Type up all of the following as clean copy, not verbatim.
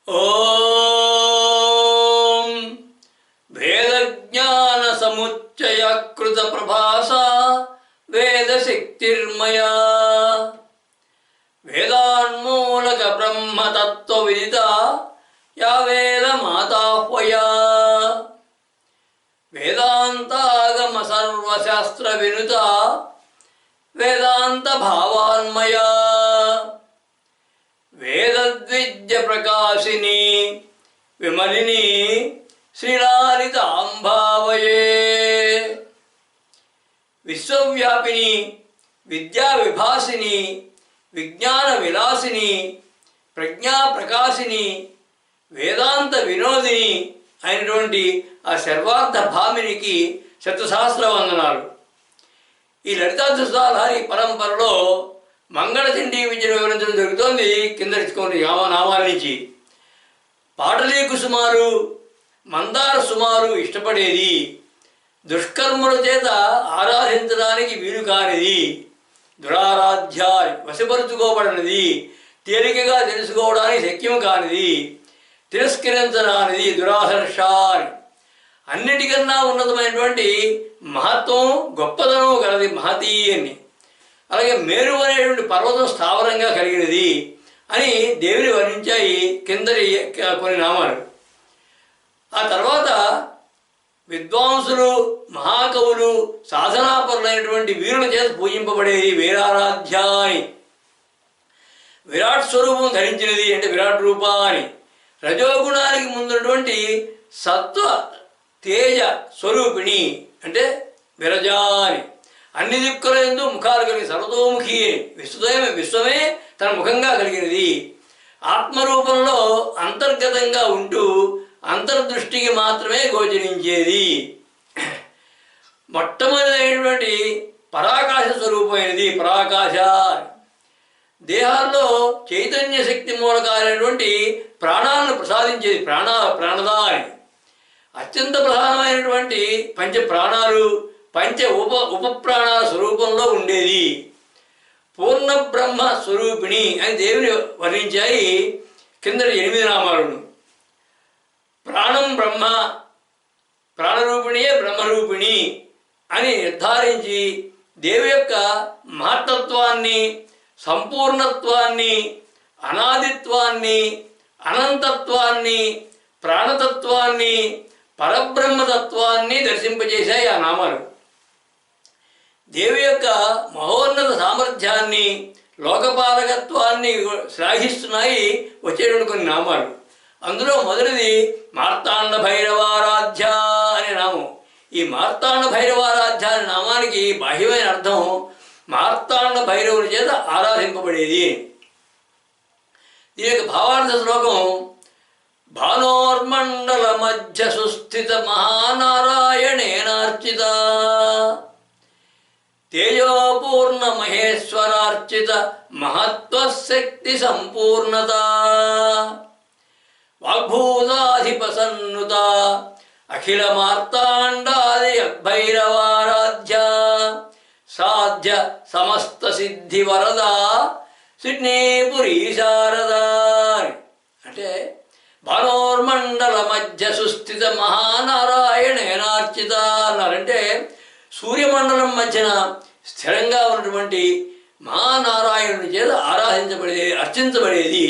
ఓం వేదజ్ఞాన సముచ్చయకృత Prabhasa వేదశక్తిర్మయా వేదాన్మూలక బ్రహ్మతత్వ విదిత yeah వేదమాతాహ్వయా వేదాంతాగమ సర్వశాస్త్ర వినుత వేదాంత భావాన్మయా వేదద్విద్య ప్రకాశిని విమలిని శ్రీలాలితాంభావయే విశ్వవ్యాపిని విద్యా విభాసిని విజ్ఞాన విలాసిని ప్రజ్ఞా ప్రకాశిని వేదాంత వినోదిని అయినటువంటి ఆ సర్వార్థ భామినికి శతసహస్ర వందనాలు. ఈ లలితాదృష్టాధారి పరంపరలో మంగళచండీ విద్యను వివరించడం జరుగుతోంది. కింద ఇచ్చుకోండి నామాల నుంచి. పాటలీ కుసుమాలు మందార సుమారు ఇష్టపడేది, దుష్కర్ముల చేత ఆరాధించడానికి వీలు కానిది, దురారాధ్య వశపరుచుకోబడినది, తేలికగా తెలుసుకోవడానికి శక్యం కానిది, తిరస్కరించరానిది, దురాహర్షాని అన్నిటికన్నా ఉన్నతమైనటువంటి మహత్వం గొప్పదనం కలది మహతీ అని. అలాగే మేరు అనేటువంటి పర్వతం స్థావరంగా కలిగినది అని దేవిని వర్ణించాయి కిందరి కొన్ని నామాలు. ఆ తర్వాత విద్వాంసులు మహాకవులు సాధనాపరులైనటువంటి వీరుల చేత పూజింపబడేది వీరారాధ్య అని. విరాట్ స్వరూపం ధరించినది అంటే విరాట్ రూప అని. రజోగుణానికి ముందున్నటువంటి సత్వ తేజ స్వరూపిణి అంటే విరజా అని. అన్ని దిక్కుల యందు ముఖాలు కలిగి సర్వతోముఖి విశ్వమే తన ముఖంగా కలిగినది. ఆత్మరూపంలో అంతర్గతంగా ఉంటూ అంతర్దృష్టికి మాత్రమే గోచరించేది. మొట్టమొదలైనటువంటి పరాకాశ స్వరూపమైనది పరాకాశ. దేహాల్లో చైతన్య శక్తి మూలకాలైనటువంటి ప్రాణాలను ప్రసాదించేది ప్రాణదా అని. అత్యంత ప్రధానమైనటువంటి పంచ ప్రాణాలు పంచ ఉపప్రాణాల స్వరూపంలో ఉండేది. పూర్ణ బ్రహ్మ స్వరూపిణి అని దేవిని వర్ణించాయి కింద 8 నామాలను. ప్రాణం బ్రహ్మ, ప్రాణరూపిణియే బ్రహ్మరూపిణి అని నిర్ధారించి దేవి యొక్క మహత్తత్వాన్ని, సంపూర్ణత్వాన్ని, అనాదిత్వాన్ని, అనంతత్వాన్ని, ప్రాణతత్వాన్ని, పరబ్రహ్మతత్వాన్ని దర్శింపజేశాయి ఆ నామాలు. దేవి యొక్క మహోన్నత సామర్థ్యాన్ని, లోకపాలకత్వాన్ని శ్లాఘిస్తున్నాయి వచ్చేటువంటి కొన్ని నామాలు. అందులో మొదటిది మార్తాండ భైరవారాధ్య అనే నామం. ఈ మార్తాండ భైరవారాధ్య అనే నామానికి బాహ్యమైన అర్థం మార్తాండ భైరవుని చేత ఆరాధింపబడేది. దీని యొక్క భావార్థ శ్లోకం భానోర్మండల మధ్య సుస్థిత మహానారాయణేనార్చిత తేజోపూర్ణ మహేశ్వరార్చిత మహత్వశక్తి సంపూర్ణత వాగ్భూతాధిపసన్నుత అఖిల మార్తాండాది భైరవారాధ్య సాధ్య సమస్త సిద్ధి వరద సిడ్నీపురీ శారద. అంటే భానోర్మండల మధ్య సుస్థిత మహానారాయణేనార్చిత అన్నారంటే సూర్యమండలం మధ్యన స్థిరంగా ఉన్నటువంటి మహానారాయణుని చేత ఆరాధించబడేది, అర్చించబడేది.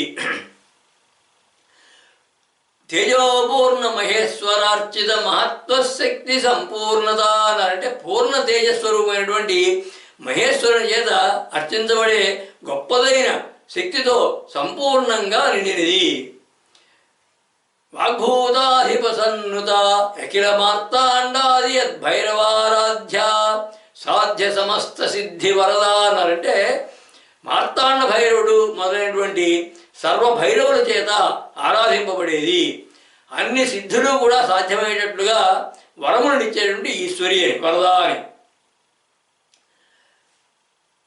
తేజోపూర్ణ మహేశ్వరార్చిత మహత్వశక్తి సంపూర్ణత అన్నారంటే పూర్ణ తేజస్వరూపమైనటువంటి మహేశ్వరుని చేత అర్చించబడే గొప్పదైన శక్తితో సంపూర్ణంగా నిండినది. వాగ్భూతాధిపసన్నుత అఖిల మార్తాండాది భైరవారాధ్య సాధ్య సమస్త సిద్ధి వరద అన్నారంటే మార్తాండ భైరవుడు మొదలైనటువంటి సర్వభైరవుల చేత ఆరాధింపబడేది. అన్ని సిద్ధులు కూడా సాధ్యమయ్యేటట్లుగా వరములనిచ్చేటువంటి ఈశ్వరి వరద అని.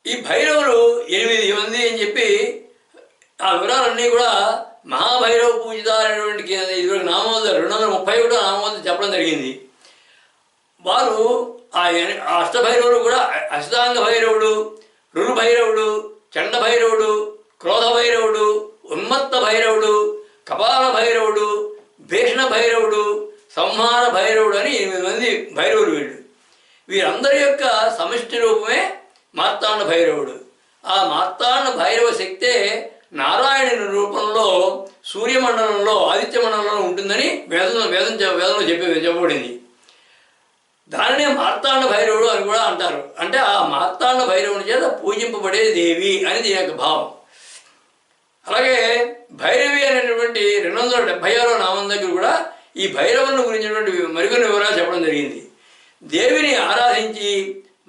ఈ భైరవులు 8 మంది అని చెప్పి ఆ వివరాలన్నీ కూడా మహాభైరవ పూజిత అనేటువంటి ఇదివరకు నామోద 231 నామోద చెప్పడం జరిగింది. వారు ఆ అష్టభైరవులు కూడా అష్టాంగ భైరవుడు, రురు భైరవుడు, చండ భైరవుడు, క్రోధ భైరవుడు, ఉన్మత్త భైరవుడు, కపాల భైరవుడు, భీషణ భైరవుడు, సంహార భైరవుడు అని 8 మంది భైరవులు వీళ్ళు. వీరందరి యొక్క సమిష్టి రూపమే మార్తాండ భైరవుడు. ఆ మార్తాండ భైరవ శక్తే నారాయణుని రూపంలో సూర్యమండలంలో ఆదిత్య మండలంలో ఉంటుందని వేదంలో చెప్పబడింది. దానినే మార్తాండ భైరవుడు అని కూడా అంటారు. అంటే ఆ మార్తాండ భైరవుని చేత పూజింపబడే దేవి అని దీని యొక్క భావం. అలాగే భైరవి అనేటువంటి 276వ నామం దగ్గర కూడా ఈ భైరవుని గురించినటువంటి మరికొన్ని వివరాలు చెప్పడం జరిగింది. దేవిని ఆరాధించి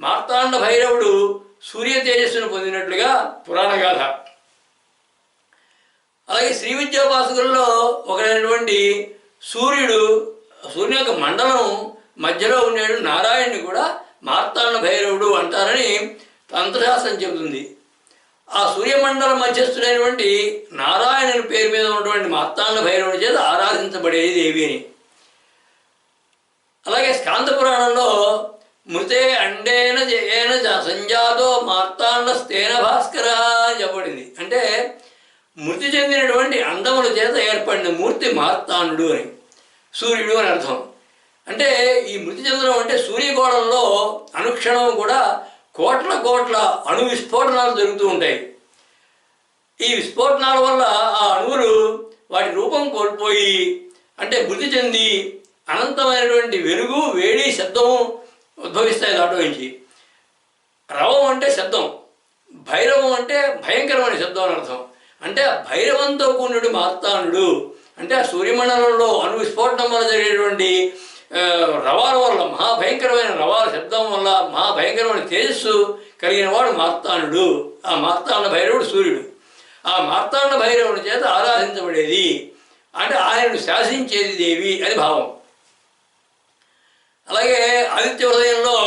మార్తాండ భైరవుడు సూర్య తేజస్సును పొందినట్లుగా పురాణ గాథ. అలాగే శ్రీ విద్యోపాసకుల్లో ఒకరైనటువంటి సూర్యుని యొక్క మండలం మధ్యలో ఉండేడు నారాయణుని కూడా మార్తాండ భైరవుడు అంటారని తంత్రశాస్త్రం చెబుతుంది. ఆ సూర్యమండల మధ్యస్థుడైనటువంటి నారాయణుని పేరు మీద ఉన్నటువంటి మార్తాండ భైరవుడి చేత ఆరాధించబడేది దేవి అని. అలాగే స్కాంద పురాణంలో మృతే అండేన జయేన సంజాతో మార్తాండ స్తేన భాస్కర అని చెప్పబడింది. అంటే మృతి చెందినటువంటి అండముల చేత ఏర్పడిన మూర్తి మార్తాండు అని, సూర్యుడు అని అర్థం. అంటే ఈ మృతి చెందడం అంటే సూర్యగోళంలో అనుక్షణం కూడా కోట్ల అణు విస్ఫోటనాలు జరుగుతూ ఉంటాయి. ఈ విస్ఫోటనాల వల్ల ఆ అణువులు వాటి రూపం కోల్పోయి అంటే మృతి చెంది అనంతమైనటువంటి వెలుగు, వేడి, శబ్దము ఉద్భవిస్తాయి దాంట్లో నుంచి. రవం అంటే శబ్దం, భైరవం అంటే భయంకరమైన శబ్దం అని అర్థం. అంటే భైరవంతో కూడినటువంటి మార్తాండు అంటే ఆ సూర్యమండలంలో అణు విస్ఫోటనం వల్ల జరిగేటువంటి రవాల వల్ల మహాభయంకరమైన రవాల శబ్దం వల్ల మహాభయంకరమైన తేజస్సు కలిగిన వాడు మార్తాండు. ఆ మార్తాండ భైరవుడు సూర్యుడు. ఆ మార్తాండ భైరవుని చేత ఆరాధించబడేది అంటే ఆయనను శాసించేది దేవి అని భావం. అలాగే ఆదిత్య హృదయంలో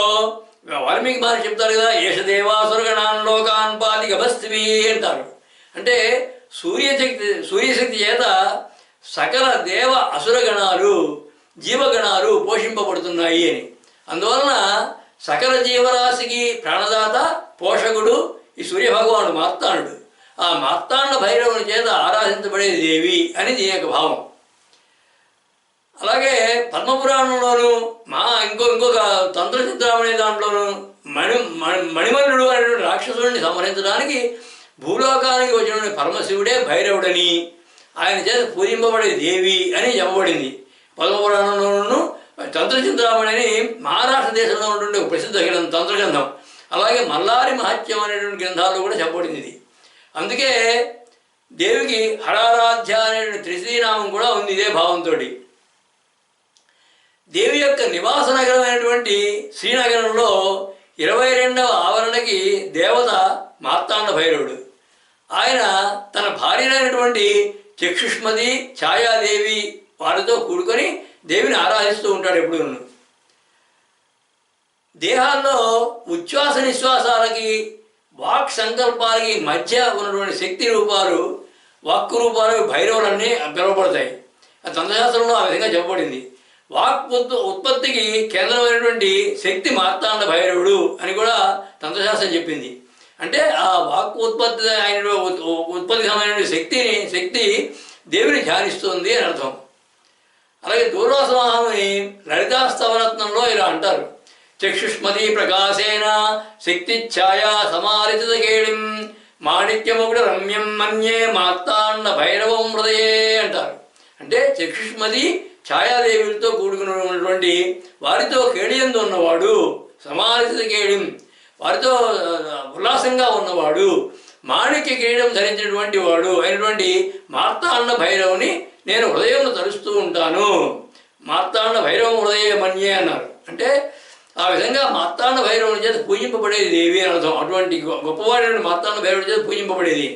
వాల్మీకి మహర్షి చెప్తారు కదా, ఏషదేవాసురగణాన్ లోకాన్ పాతి గభస్తివి అంటారు. అంటే సూర్యశక్తి చేత సకల దేవ అసురగణాలు జీవగణాలు పోషింపబడుతున్నాయి అని. అందువలన సకల జీవరాశికి ప్రాణదాత పోషకుడు ఈ సూర్యభగవానుడు మార్తాండు. ఆ మార్తాండ భైరవుని చేత ఆరాధించబడేది దేవి అని దీని యొక్క భావం. అలాగే పద్మపురాణంలోను ఇంకొక తంత్రచిత్రామణి దాంట్లోనూ మణిమల్లుడు అనేటువంటి రాక్షసుడిని సంహరించడానికి భూలోకానికి వచ్చిన పరమశివుడే భైరవుడని, ఆయన చేత పూజింపబడే దేవి అని చెప్పబడింది. పద్మపురాణంలోనూ తంత్రచింతామణి అని మహారాష్ట్ర దేశంలో ఉన్నటువంటి ఒక ప్రసిద్ధ తంత్రగ్రంథం. అలాగే మల్లారి మహత్యం అనేటువంటి గ్రంథాల్లో కూడా చెప్పబడింది ఇది. అందుకే దేవికి హరారాధ్య అనేటువంటి త్రిశ్రీనామం కూడా ఉంది ఇదే భావంతో. దేవి యొక్క నివాస నగరమైనటువంటి శ్రీనగరంలో 22వ ఆవరణకి దేవత మార్తాండ భైరవుడు. ఆయన తన భార్యలైనటువంటి చక్షుష్మతి, ఛాయాదేవి వారితో కూడుకొని దేవిని ఆరాధిస్తూ ఉంటాడు ఎప్పుడు. దేహాల్లో ఉచ్ఛ్వాస నిశ్వాసాలకి వాక్ సంకల్పాలకి మధ్య ఉన్నటువంటి శక్తి రూపాలు, వాక్కు రూపాలు భైరవులన్నీ పిలువబడతాయి. ఆ తంత్రశాస్త్రంలో ఆ విధంగా చెప్పబడింది. వాక్ ఉత్పత్తికి కేంద్రమైనటువంటి శక్తి మార్తాండ భైరవుడు అని కూడా తంత్రశాస్త్రం చెప్పింది. అంటే ఆ వాక్ ఉత్పత్తి సంబంధించిన శక్తి దేవిని ధ్యానిస్తుంది అని అర్థం. అలాగే దూర్వాస మహాముని లలితాస్తవరత్నంలో ఇలా అంటారు, చక్షుష్మతి ప్రకాశేన శక్తి ఛాయా సమారిత కేళిం మాణిక్యముకుడు రమ్యం మన్యే మార్తాండ భైరవం హృదయే అంటారు. అంటే చక్షుష్మతి ఛాయాదేవులతో కూడుకున్నటువంటి వారితో కేళియందు ఉన్నవాడు, సమారిత కేళిం వారితో ఉల్లాసంగా ఉన్నవాడు, మాణిక్య కిరీటం ధరించినటువంటి వాడు అయినటువంటి మార్తాండ భైరవుని నేను హృదయంలో తలుస్తూ ఉంటాను. మార్తాండ భైరవం హృదయ మన్యే అన్నారు. అంటే ఆ విధంగా మార్తాండ భైరవుని చేత పూజింపబడేది దేవి అని అర్థం. అటువంటి గొప్పవాడైన మార్తాండ భైరవుని చేత పూజింపబడేది.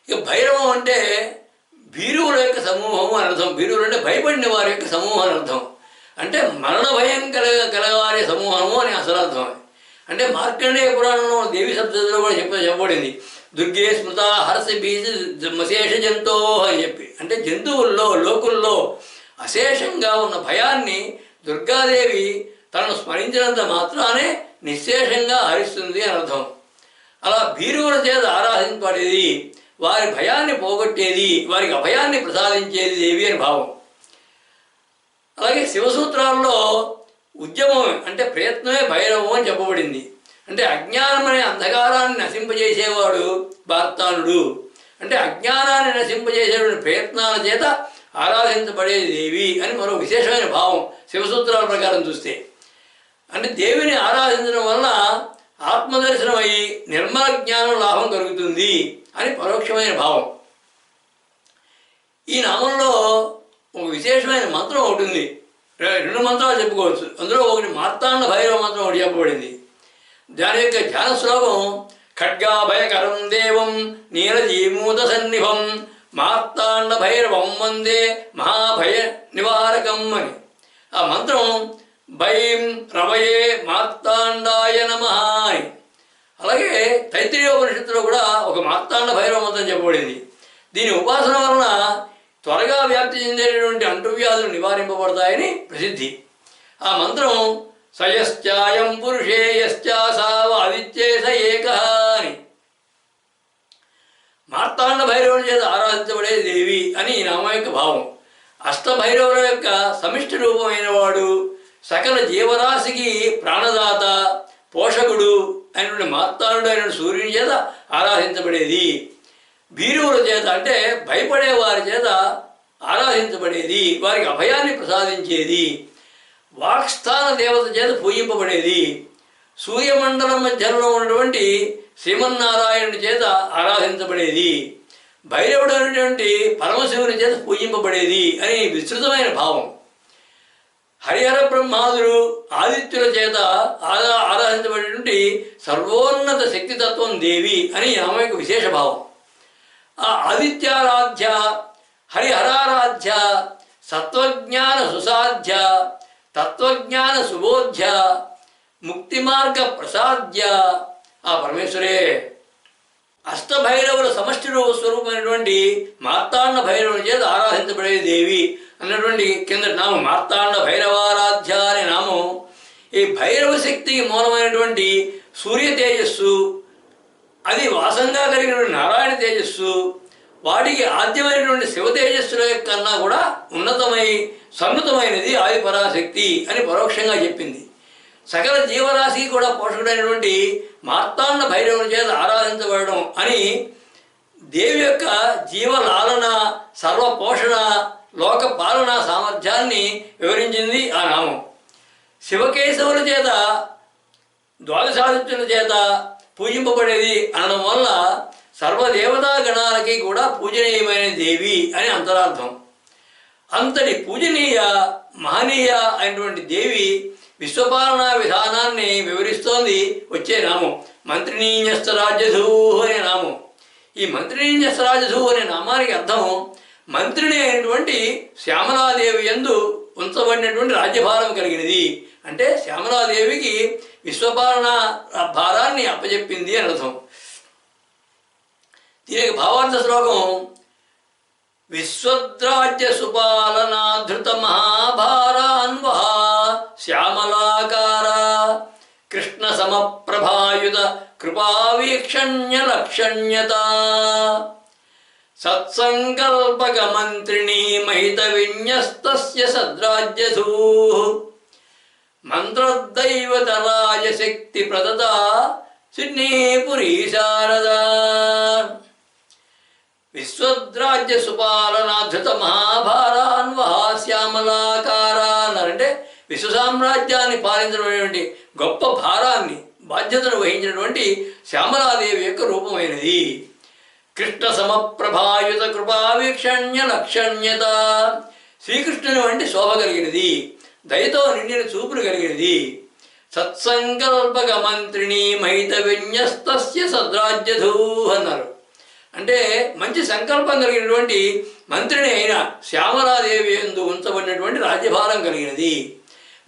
ఇక భైరవం అంటే భీరువుల యొక్క సమూహము అని అర్థం. భీరువులు అంటే భయపడిన వారి యొక్క సమూహం అని అర్థం. అంటే మరణ భయం కలగవారి సమూహము అని అసలు అర్థం. అంటే మార్కండేయ పురాణంలో దేవి సప్తశతిలో కూడా చెప్పబడింది, దుర్గే స్మృత హర్ష బీజ అశేష జంతో అని చెప్పి. అంటే జంతువుల్లో లోకుల్లో అశేషంగా ఉన్న భయాన్ని దుర్గాదేవి తనను స్మరించినంత మాత్రానే నిశ్శేషంగా హరిస్తుంది అని అర్థం. అలా భీరువుల చేత ఆరాధింపబడేది వారి భయాన్ని పోగొట్టేది, వారికి అభయాన్ని ప్రసాదించేది దేవి అని భావం. అలాగే శివసూత్రాల్లో ఉద్యమం అంటే ప్రయత్నమే భైరవం అని చెప్పబడింది. అంటే అజ్ఞానం అనే అంధకారాన్ని నశింపజేసేవాడు మార్తాండుడు. అంటే అజ్ఞానాన్ని నశింపజేసేటువంటి ప్రయత్నాల చేత ఆరాధించబడేది దేవి అని మరో విశేషమైన భావం శివసూత్రాల ప్రకారం చూస్తే. అంటే దేవిని ఆరాధించడం వలన ఆత్మదర్శనమై నిర్మల జ్ఞానం లాభం కలుగుతుంది అని పరోక్షమైన భావం. ఈ నామంలో ఒక విశేషమైన మంత్రం ఒకటి ఉంది. 2 మంత్రాలు చెప్పుకోవచ్చు. అందులో ఒకటి మార్తాండ భైరవ మంత్రం ఒకటి చెప్పబడింది. దాని యొక్క ధ్యాన శ్లోకం ఖడ్గాభయకరం దేవం నీలజీమూత సన్నిభం మార్తాండ భైరవం వందే మహాభయ నివారకం అని. ఆ మంత్రం భయం రవయే మార్తాండాయ నమః అని. అలాగే తైత్రీయోపనిషత్తులో కూడా ఒక మార్తాండ భైరవ మంత్రం చెప్పబడింది. దీని ఉపాసన వలన త్వరగా వ్యాప్తి చెందేటటువంటి అంటువ్యాధులు నివారింపబడతాయని ప్రసిద్ధి. ఆ మంత్రం సయశ్చాయం పురుషే యశ్చాసావ ఆదిత్యే స ఏకః అని. మార్తాండ భైరవుని చేత ఆరాధించబడే దేవి అని ఈ నామం యొక్క భావం. అష్టభైరవుల యొక్క సమిష్టి రూపమైన వాడు, సకల జీవరాశికి ప్రాణదాత, పోషకుడు అయినటువంటి మార్తాండు అయిన సూర్యుని చేత ఆరాధించబడేది. భీరువుల చేత అంటే భయపడే వారి చేత ఆరాధించబడేది, వారికి అభయాన్ని ప్రసాదించేది. వాక్స్థాన దేవత చేత పూజింపబడేది. సూర్యమండలం మధ్యలో ఉన్నటువంటి శ్రీమన్నారాయణుడి చేత ఆరాధించబడేది. భైరవుడు అనేటువంటి పరమశివుని చేత పూజింపబడేది అని విస్తృతమైన భావం. హరిహర బ్రహ్మాదులు ఆదిత్యుల చేత ఆరాధించబడేటువంటి సర్వోన్నత శక్తితత్వం దేవి అని ఆమె యొక్క విశేష భావం. ఆ ఆదిత్యారాధ్య, హరిహరారాధ్య, సత్వజ్ఞాన సుసాధ్య, తత్వజ్ఞాన సుబోధ్య, ముక్తిమార్గ ప్రసాద్య ఆ పరమేశ్వరే. అష్టభైరవుల సమష్టి స్వరూపమైనటువంటి మార్తాండ భైరవుని చేత ఆరాధించబడే దేవి అన్నటువంటి కింద నామం మార్తాండ భైరవారాధ్య అనే నామం. ఈ భైరవ శక్తికి మూలమైనటువంటి సూర్య తేజస్సు, అది వాసంగా కలిగినటువంటి నారాయణ తేజస్సు, వాటికి ఆద్యమైనటువంటి శివ తేజస్సుల కన్నా కూడా ఉన్నతమై సన్నుతమైనది ఆది పరాశక్తి అని పరోక్షంగా చెప్పింది. సకల జీవరాశికి కూడా పోషకుడైనటువంటి మార్తాండ భైరవుని చేత ఆరాధించబడడం అని దేవి యొక్క జీవలాలన, సర్వపోషణ, లోక పాలన సామర్థ్యాన్ని వివరించింది ఆ నామం. శివకేశవుల చేత, ద్వాదశాదిత్యుల చేత పూజింపబడేది అనడం వల్ల సర్వదేవతా గణాలకి కూడా పూజనీయమైన దేవి అని అంతరార్థం. అంతటి పూజనీయ మహనీయ అయినటువంటి దేవి విశ్వపాలనా విధానాన్ని వివరిస్తోంది వచ్చే నామం మంత్రిణీన్యస్తరాజ్యధూ అనే నామం. ఈ మంత్రిణీన్యస్తరాజ్యధూ అనే నామానికి అర్థం మంత్రిని అయినటువంటి శ్యామలాదేవి యందు ఉంచబడినటువంటి రాజ్యభారం కలిగినది. అంటే శ్యామలాదేవికి విశ్వపాలన భారాన్ని అప్పచెప్పింది అని అర్థం. దీనికి భావార్థ శ్లోకం విశ్వద్రాజ్య సుపాలనాధృత మహాభారాన్వహ శ్యామలాకార కృష్ణ సమప్రభాయుత కృపావీక్షణ్య లక్షణ్యత సత్సంకల్పక మంత్రిణీ మహిత విన్యస్తస్య సద్రాజ్యధూ మంత్రదైవత రాజశక్తి ప్రదత సిడ్నీపురీ శారదా. విశ్వద్రాజ్య సుపాలనాధృత మహాభారాన్వహ శ్యామలాకార అన్నారంటే విశ్వసామ్రాజ్యాన్ని పాలించినటువంటి గొప్ప భారాన్ని, బాధ్యతను వహించినటువంటి శ్యామలాదేవి యొక్క రూపమైనది. కృష్ణ సమప్రభాయుత కృపావీక్షణ్య లక్షణ్యత, శ్రీకృష్ణుని వంటి శోభ కలిగినది, దయతో నిండిన చూపులు కలిగినది. సత్సంకల్పక మంత్రిణీ మహిత విన్యస్తస్య సద్రాజ్యధూ అన్నారు. అంటే మంచి సంకల్పం కలిగినటువంటి మంత్రిని అయిన శ్యామలాదేవి యందు ఉంచబడినటువంటి రాజ్యభారం కలిగినది.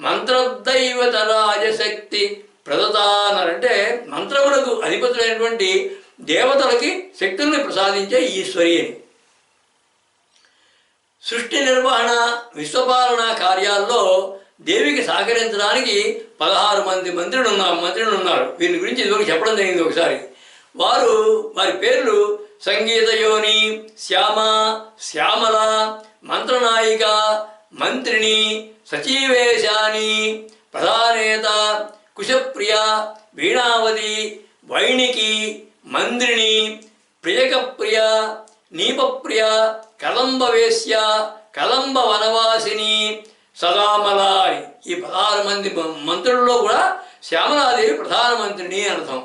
మంత్రదైవత రాజశక్తి ప్రదత అన్నారంటే మంత్రములకు అధిపతులైనటువంటి దేవతలకి శక్తుల్ని ప్రసాదించే ఈశ్వరి అని. సృష్టి నిర్వహణ, విశ్వపాలన కార్యాల్లో దేవికి సహకరించడానికి 16 మంది మంత్రులు ఉన్నారు. వీరి గురించి ఇదివరకు చెప్పడం జరిగింది ఒకసారి. వారి పేర్లు సంగీతయోని, శ్యామ, శ్యామల, మంత్రనాయిక, మంత్రిణి, సచీవేశాని, ప్రధానేత, కుశప్రియ, వీణావతి, వైణికి, మంద్రిణి, ప్రియకప్రియ, నీపప్రియ, కదంబవేశ్య, కదంబ వనవాసిని, సదామల. ఈ 16 మంది మంత్రుల్లో కూడా శ్యామలాదేవి ప్రధానమంత్రిని అర్థం.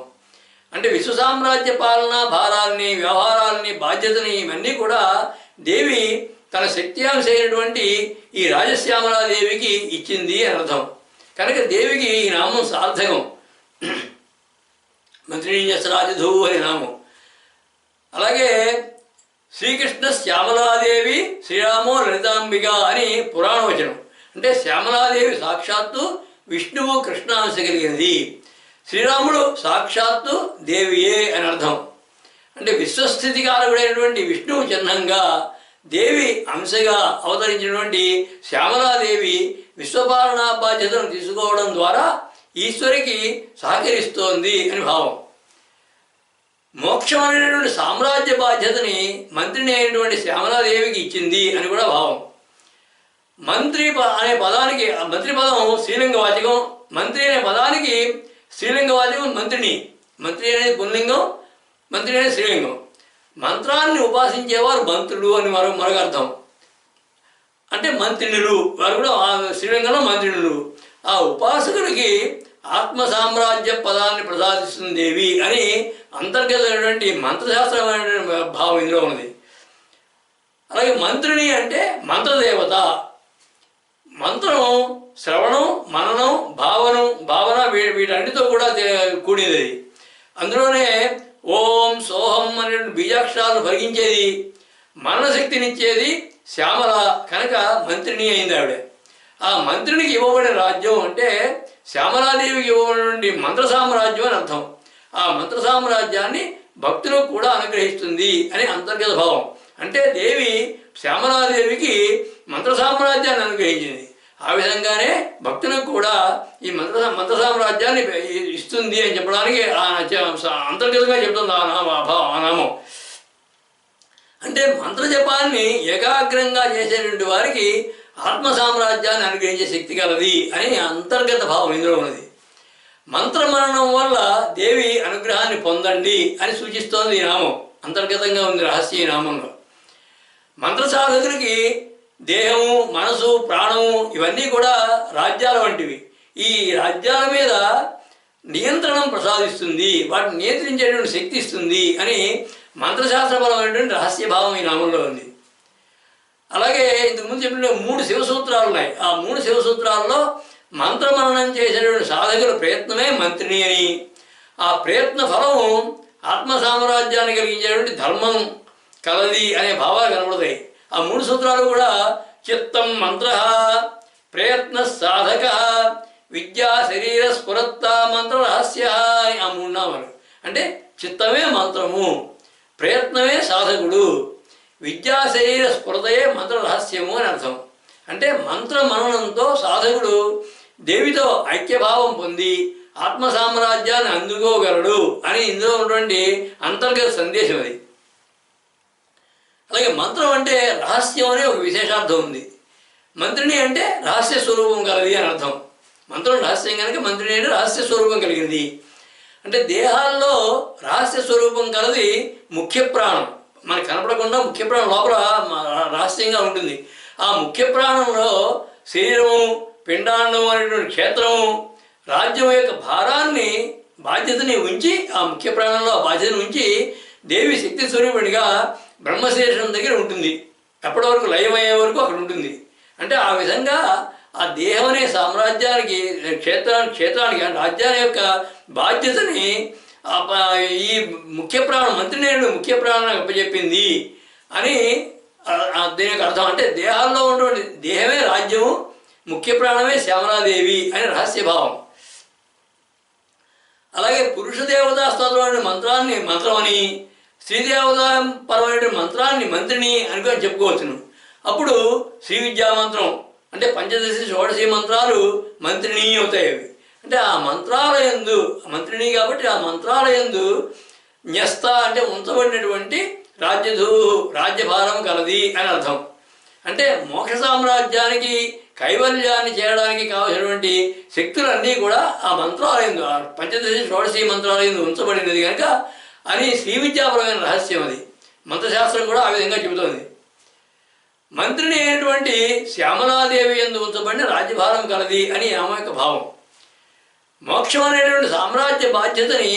అంటే విశ్వసామ్రాజ్య పాలన భారాల్ని, వ్యవహారాలని, బాధ్యతని ఇవన్నీ కూడా దేవి తన శక్త్యాంశ అయినటువంటి ఈ రాజశ్యామలాదేవికి ఇచ్చింది అని అర్థం. కనుక దేవికి ఈ నామం సార్థకం. మంత్రిణీయసరాజధూ అనే నామం. అలాగే శ్రీకృష్ణ శ్యామలాదేవి, శ్రీరామో లలితాంబిక అని పురాణవచనం. అంటే శ్యామలాదేవి సాక్షాత్తు విష్ణువు కృష్ణాంశ కలిగినది, శ్రీరాముడు సాక్షాత్తు దేవియే అని అర్థం. అంటే విశ్వస్థితికారకుడైనటువంటి విష్ణువు చిహ్నంగా దేవి అంశగా అవతరించినటువంటి శ్యామలాదేవి విశ్వపాలనా బాధ్యతను తీసుకోవడం ద్వారా ఈశ్వరికి సహకరిస్తోంది అని భావం. మోక్షం అనేటువంటి సామ్రాజ్య బాధ్యతని మంత్రిని అయినటువంటి శ్యామలాదేవికి ఇచ్చింది అని కూడా భావం. మంత్రి అనే పదానికి, మంత్రి పదం స్త్రీలింగవాచకం. మంత్రి అనే పదానికి స్త్రీలింగవాచకం మంత్రిని. మంత్రి అనేది పుల్లింగం, మంత్రి అనేది స్త్రీలింగం. మంత్రాన్ని ఉపాసించేవారు మంత్రులు అని మరొక అర్థం. అంటే మంత్రినులు, వారు కూడా స్త్రీలింగంలో మంత్రినులు. ఆ ఉపాసకుడికి ఆత్మ సామ్రాజ్య పదాన్ని ప్రసాదిస్తుంది దేవి అని అంతర్గతమైనటువంటి మంత్రశాస్త్రమైనటువంటి భావం ఇందులో ఉన్నది. అలాగే మంత్రిని అంటే మంత్రదేవత. మంత్రం శ్రవణం, మననం, భావన వీటన్నిటితో కూడా కూడినది. అందులోనే ఓం సోహం అనే బీజాక్షరాలను భరిగించేది, మననశక్తినిచ్చేది శ్యామల. కనుక మంత్రిని అయింది ఆవిడ. ఆ మంత్రినికి ఇవ్వబడిన రాజ్యం అంటే శ్యామలాదేవికి ఇవ్వబడినటువంటి మంత్ర సామ్రాజ్యం అని అర్థం. ఆ మంత్ర సామ్రాజ్యాన్ని భక్తులకు కూడా అనుగ్రహిస్తుంది అని అంతర్గత భావం. అంటే దేవి శ్యామలాదేవికి మంత్ర సామ్రాజ్యాన్ని అనుగ్రహించింది. ఆ విధంగానే భక్తులకు కూడా ఈ మంత్ర సామ్రాజ్యాన్ని ఇస్తుంది అని చెప్పడానికి అంతర్గతంగా చెప్తుంది ఆ నామం. అంటే మంత్ర జపాన్ని ఏకాగ్రంగా చేసేటువంటి వారికి ఆత్మ సామ్రాజ్యాన్ని అనుగ్రహించే శక్తి కలది అని అంతర్గత భావం ఇందులో ఉన్నది. మంత్రమరణం వల్ల దేవి అనుగ్రహాన్ని పొందండి అని సూచిస్తోంది ఈ నామం. అంతర్గతంగా ఉంది రహస్య ఈ నామంలో. మంత్ర సాధకుడికి దేహము, మనసు, ప్రాణము ఇవన్నీ కూడా రాజ్యాల వంటివి. ఈ రాజ్యాల మీద నియంత్రణం ప్రసాదిస్తుంది, వాటిని నియంత్రించేటువంటి శక్తి ఇస్తుంది అని మంత్రశాస్త్రపరమైనటువంటి రహస్యభావం ఈ నామంలో ఉంది. అలాగే ఇంతకుముందు చెప్పిన 3 శివసూత్రాలు ఉన్నాయి. ఆ 3 శివసూత్రాల్లో మంత్రమననం చేసేటువంటి సాధకుల ప్రయత్నమే మంత్రిని అని, ఆ ప్రయత్న ఫలము ఆత్మ సామ్రాజ్యాన్ని కలిగించేటువంటి ధర్మం కలది అనే భావాలు కనబడతాయి. ఆ 3 సూత్రాలు కూడా చిత్తం మంత్ర, ప్రయత్న సాధక, విద్యా శరీర స్ఫురత్త మంత్ర రహస్య అని ఆ 3 నామాలు. అంటే చిత్తమే మంత్రము, ప్రయత్నమే సాధకుడు, విద్యా శరీర స్ఫురతయే మంత్ర రహస్యము అని అర్థం. అంటే మంత్ర మననంతో సాధకుడు దేవితో ఐక్యభావం పొంది ఆత్మ సామ్రాజ్యాన్ని అందుకోగలడు అని ఇందులో ఉన్నటువంటి అంతర్గత సందేశం అది. అలాగే మంత్రం అంటే రహస్యం అనే ఒక విశేషార్థం ఉంది. మంత్రిని అంటే రహస్య స్వరూపం కలది అని అర్థం. మంత్రం రహస్యం కనుక మంత్రిని అంటే రహస్య స్వరూపం కలిగినది. అంటే దేహాల్లో రహస్య స్వరూపం కలది ముఖ్య ప్రాణం. మనకు కనపడకుండా ముఖ్య ప్రాణం లోపల రహస్యంగా ఉంటుంది. ఆ ముఖ్య ప్రాణంలో శరీరము, పిండాండం అనేటువంటి క్షేత్రము, రాజ్యం యొక్క భారాన్ని, బాధ్యతని ఉంచి, ఆ ముఖ్య ప్రాణంలో ఆ బాధ్యతను ఉంచి దేవి శక్తి స్వరూపుడిగా బ్రహ్మశీర్షం దగ్గర ఉంటుంది. ఎప్పటి వరకు లయమయ్యే వరకు అక్కడ ఉంటుంది. అంటే ఆ విధంగా ఆ దేహం అనే సామ్రాజ్యానికి, క్షేత్రానికి రాజ్యాల యొక్క బాధ్యతని ఈ ముఖ్య ప్రాణం మంత్రినేయుడు ముఖ్య ప్రాణానికి అప్పచెప్పింది అని దీని యొక్క అర్థం. అంటే దేహాల్లో ఉన్నటువంటి దేహమే రాజ్యము, ముఖ్య ప్రాణమే శ్యామలాదేవి అని రహస్యభావం. అలాగే పురుష దేవతా స్తోత్రమైన మంత్రాన్ని మంత్రమని, శ్రీదేవతా పరమైన మంత్రాన్ని మంత్రిని అనుకొని చెప్పుకోవచ్చును. అప్పుడు శ్రీ విద్యా మంత్రం అంటే పంచదశి షోడశి మంత్రాలు మంత్రిని అవుతాయి. అవి అంటే ఆ మంత్రాలయందు మంత్రిని కాబట్టి ఆ మంత్రాలయందు న్యస్త అంటే ఉంచబడినటువంటి రాజ్యధూ రాజ్యభారం కలది అని అర్థం. అంటే మోక్ష సామ్రాజ్యానికి కైవల్యాన్ని చేయడానికి కావలసినటువంటి శక్తులన్నీ కూడా ఆ మంత్రాలయందు, ఆ పంచదశ షోడశీ మంత్రాలయందు ఉంచబడినది కనుక అని శ్రీ విద్యాపరమైన రహస్యం అది. మంత్రశాస్త్రం కూడా ఆ విధంగా చెబుతోంది. మంత్రిని అయినటువంటి శ్యామలాదేవి యందు ఉంచబడిన రాజ్యభారం కలది అని ఆమె యొక్క భావం. మోక్షం అనేటువంటి సామ్రాజ్య బాధ్యతని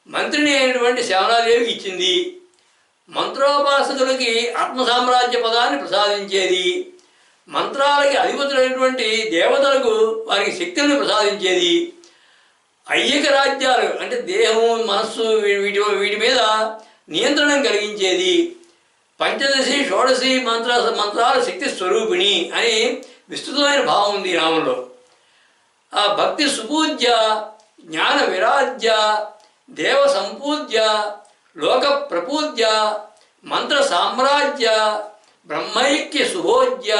మంత్రిని అయినటువంటి శ్యామలాదేవికి ఇచ్చింది. మంత్రోపాసకులకి ఆత్మసామ్రాజ్య పదాన్ని ప్రసాదించేది, మంత్రాలకి అధిపతులైనటువంటి దేవతలకు వారికి శక్తులను ప్రసాదించేది, ఐహిక రాజ్యాలు అంటే దేహము మనస్సు వీటి మీద నియంత్రణం కలిగించేది, పంచదశి షోడశి మంత్రాల శక్తి స్వరూపిణి అని విస్తృతమైన భావం ఉంది నామంలో. ఆ భక్తి సుపూజ్య, జ్ఞాన విరాజ్య, దేవ సంపూజ్య, లోక ప్రపూజ్య, మంత్ర సామ్రాజ్య, బ్రహ్మైక్య సుభోజ్య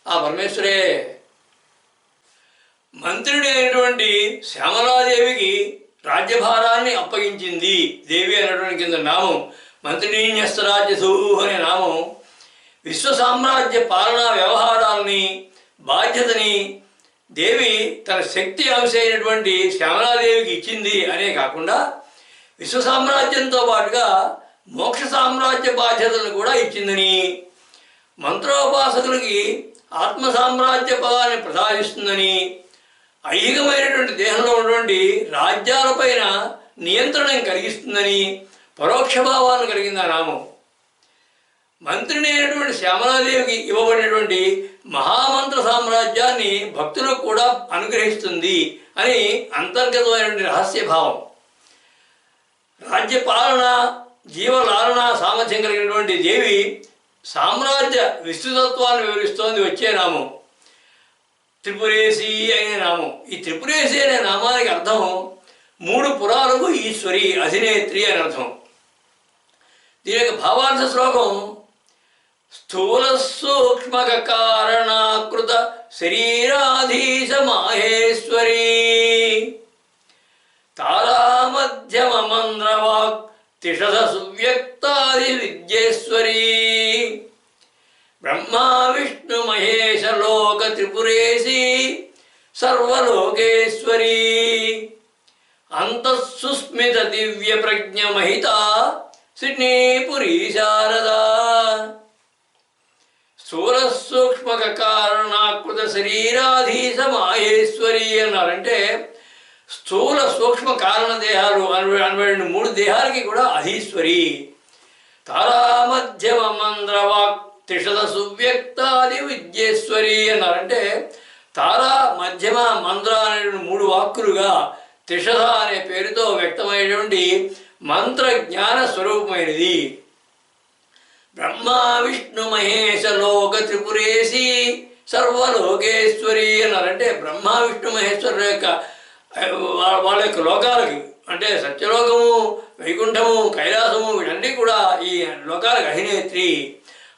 ఆ పరమేశ్వరే. మంత్రుడి అయినటువంటి శ్యామలాదేవికి రాజ్యభారాన్ని అప్పగించింది దేవి అనేటువంటి కింద నామం. మంత్రిని న్యస్తరాజ్యసూ అనే నామం విశ్వ సామ్రాజ్య పాలనా వ్యవహారాలని బాధ్యతని దేవి తన శక్తి అంశ అయినటువంటి శ్యామలాదేవికి ఇచ్చింది అనే కాకుండా విశ్వ సామ్రాజ్యంతో పాటుగా మోక్ష సామ్రాజ్య బాధ్యతలను కూడా ఇచ్చిందని, మంత్రోపాసకులకి ఆత్మ సామ్రాజ్య పదాన్ని ప్రసాదిస్తుందని, ఐహికమైనటువంటి దేహంలో ఉన్నటువంటి రాజ్యాలపైన నియంత్రణ కలిగిస్తుందని పరోక్ష భావాలను కలిగింది ఆ నామం. మంత్రిని అయినటువంటి శ్యామలాదేవికి ఇవ్వబడినటువంటి మహామంత్ర సామ్రాజ్యాన్ని భక్తులకు కూడా అనుగ్రహిస్తుంది అని అంతర్గతమైనటువంటి రహస్యభావం. రాజ్యపాలన జీవలాలన సామర్థ్యం కలిగినటువంటి దేవి సామ్రాజ్య విస్తృతత్వాన్ని వివరిస్తోంది వచ్చే నామం త్రిపురేసి అనే నామం. ఈ త్రిపురేసి అనే నామానికి అర్థం 3 పురాలకు ఈశ్వరి అధినేత్రి అని అర్థం. దీని యొక్క భావార్థ శ్లోకం స్థూల సూక్ష్మక కారణాకృత శరీరాధీశ మాహేశ్వరీ తారామధ్యమ మంద్రవాక్ తిషధ సువ్యక్తాది విద్యేశ్వరీ బ్రహ్మా విష్ణు మహేశ లోక త్రిపురేసి సర్వలోకేశ్వరీ అంతఃసుస్మిత దివ్య ప్రజ్ఞ మహిత శ్రీపురీ శారదా. స్థూల సూక్ష్మక కారణాకృత శరీరాధీశ మాహేశ్వరి అన్నారంటే స్థూల సూక్ష్మ కారణ దేహాలు అనబడిన 3 దేహాలకి కూడా అధీశ్వరి. తారామధ్యమ మంద్రవాక్ తిషధ సువ్యక్తాది విద్యేశ్వరి అన్నారంటే తారా మధ్యమ మంద్ర అనేటువంటి 3 వాక్కులుగా తిషధ అనే పేరుతో వ్యక్తమైనటువంటి మంత్ర జ్ఞాన స్వరూపమైనది. బ్రహ్మ విష్ణు మహేశ లోక త్రిపురేసి సర్వలోకేశ్వరి అన్నారంటే బ్రహ్మ విష్ణు మహేశ్వరుల యొక్క వాళ్ళ యొక్క లోకాలకి అంటే సత్యలోకము, వైకుంఠము, కైలాసము వీటన్నీ కూడా ఈ లోకాలకు అధినేత్రి.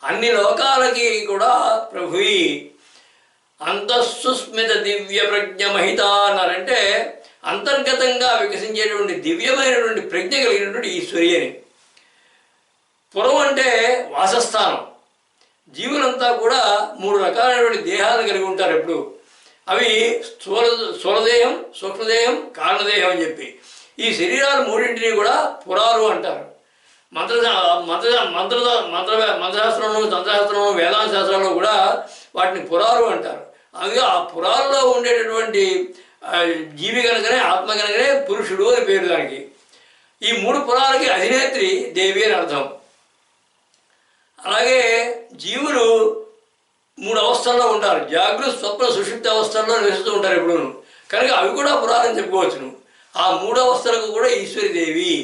అన్ని లోకాలకి కూడా ప్రభువి. అంతఃసుస్మిత దివ్య ప్రజ్ఞ మహిత అన్నారంటే అంతర్గతంగా వికసించేటువంటి దివ్యమైనటువంటి ప్రజ్ఞ కలిగినటువంటి ఈశ్వరి అని. పురం అంటే వాసస్థానం. జీవులంతా కూడా 3 రకాలైనటువంటి దేహాలను కలిగి ఉంటారు ఎప్పుడు. అవి స్థూలదేహం, సూక్ష్మదేహం, కారణదేహం అని చెప్పి ఈ శరీరాలు 3ంటిని కూడా పురాలు అంటారు. మంత్రశాస్త్రంలో, తంత్రశాస్త్రంలో, వేదాంత శాస్త్రాల్లో కూడా వాటిని పురాలు అంటారు. అందుకే ఆ పురాల్లో ఉండేటటువంటి జీవి కనుకనే ఆత్మ కనుకనే పురుషుడు అని పేరు దానికి. ఈ 3 పురాలకి అధినేత్రి దేవి అని అర్థం. అలాగే జీవులు 3 అవస్థల్లో ఉంటారు. జాగృత, స్వప్న, సుషుప్తి అవస్థల్లో నివసిస్తూ ఉంటారు ఎప్పుడు. కనుక అవి కూడా పురాలని చెప్పుకోవచ్చును. ఆ 3 అవస్థలకు కూడా ఈశ్వరి దేవి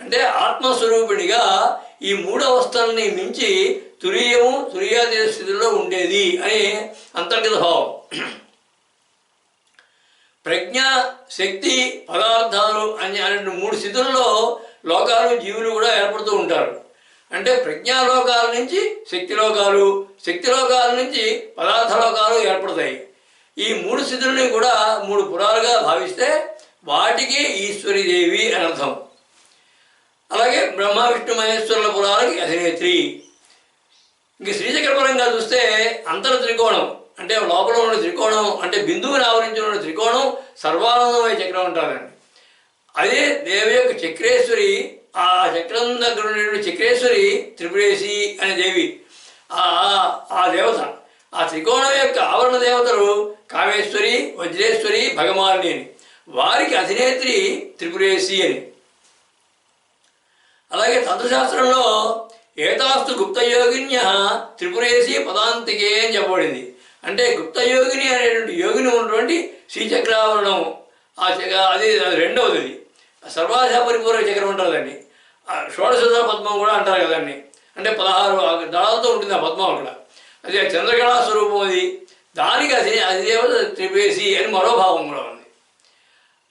అంటే ఆత్మస్వరూపిణిగా ఈ 3 అవస్థలని మించి తురీయము, తురీయాతీత స్థితిలో ఉండేది అని అంతర్గత భావం. ప్రజ్ఞ, శక్తి, పదార్థాలు అనే 3 స్థితుల్లో లోకాలు, జీవులు కూడా ఏర్పడుతూ ఉంటారు. అంటే ప్రజ్ఞాలోకాల నుంచి శక్తిలోకాలు, శక్తిలోకాల నుంచి పదార్థలోకాలు ఏర్పడతాయి. ఈ 3 స్థితులని కూడా 3 పురాలుగా భావిస్తే వాటికి ఈశ్వరీదేవి అని అర్థం. అలాగే బ్రహ్మ విష్ణు మహేశ్వరుల పురాలకి అధినేత్రి. ఇంక శ్రీచక్రపరంగా చూస్తే అంతర త్రికోణం అంటే లోపల ఉన్న త్రికోణం అంటే బిందువుని ఆవరించి ఉన్న త్రికోణం సర్వానందమయ చక్రం అంటారండి. అదే దేవి యొక్క చక్రేశ్వరి. ఆ చక్రం దగ్గర ఉన్నటువంటి చక్రేశ్వరి త్రిపురేసి అనే దేవి, ఆ దేవత. ఆ త్రికోణం యొక్క ఆవరణ దేవతలు కామేశ్వరి, వజ్రేశ్వరి, భగమాలిని అని. వారికి అధినేత్రి త్రిపురేసి అని. అలాగే తంత్రశాస్త్రంలో ఏతాస్తు గుప్తయోగిన్య త్రిపురేసి పదాంతికే అని చెప్పబడింది. అంటే గుప్తయోగిని అనేటువంటి యోగిని ఉన్నటువంటి శ్రీచక్రావరణం అది రెండవది. సర్వాశ పరిపూర్ణ చక్రం అంటారు దాన్ని. షోడశ పద్మం కూడా అంటారు కదండి. అంటే 16 దళాలతో ఉంటుంది ఆ పద్మం అక్కడ. అదే చంద్రకళా స్వరూపం అది. దానికి అధిదేవత త్రిపురేసి అని మరో భావం కూడా ఉంది.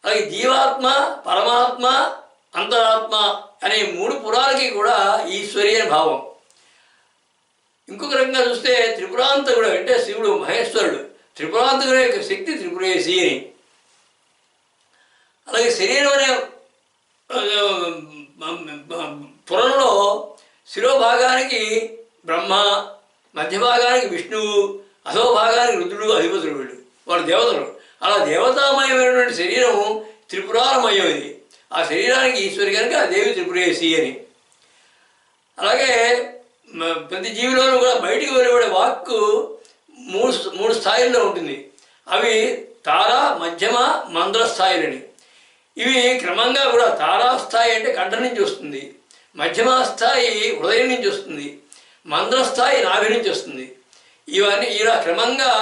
అలాగే జీవాత్మ, పరమాత్మ, అంతరాత్మ అనే 3 పురాలకి కూడా ఈశ్వరి అని భావం. ఇంకొక రకంగా చూస్తే త్రిపురాంతకుడు అంటే శివుడు మహేశ్వరుడు. త్రిపురాంతకుడు యొక్క శక్తి త్రిపురేసి అని. అలాగే శరీరం అనే పురంలో శిరోభాగానికి బ్రహ్మ, మధ్య భాగానికి విష్ణువు, అధో భాగానికి రుద్రుడు అధిపతుడు. వాడు దేవతలు. అలా దేవతామయమైనటువంటి శరీరం త్రిపురాలమయం ఇది. ఆ శరీరానికి ఈశ్వరి కనుక ఆ దేవి త్రిపురేసి అని. అలాగే ప్రతి జీవిలోనూ కూడా బయటికి వెలువడే వాక్కు మూడు స్థాయిల్లో ఉంటుంది. అవి తార, మధ్యమ, మంద్ర స్థాయిలని. ఇవి క్రమంగా కూడా తారాస్థాయి అంటే కంఠం నుంచి వస్తుంది, మధ్యమ స్థాయి హృదయం నుంచి వస్తుంది, మంద్రస్థాయి నాభి నుంచి వస్తుంది. ఇవన్నీ ఇలా క్రమంగా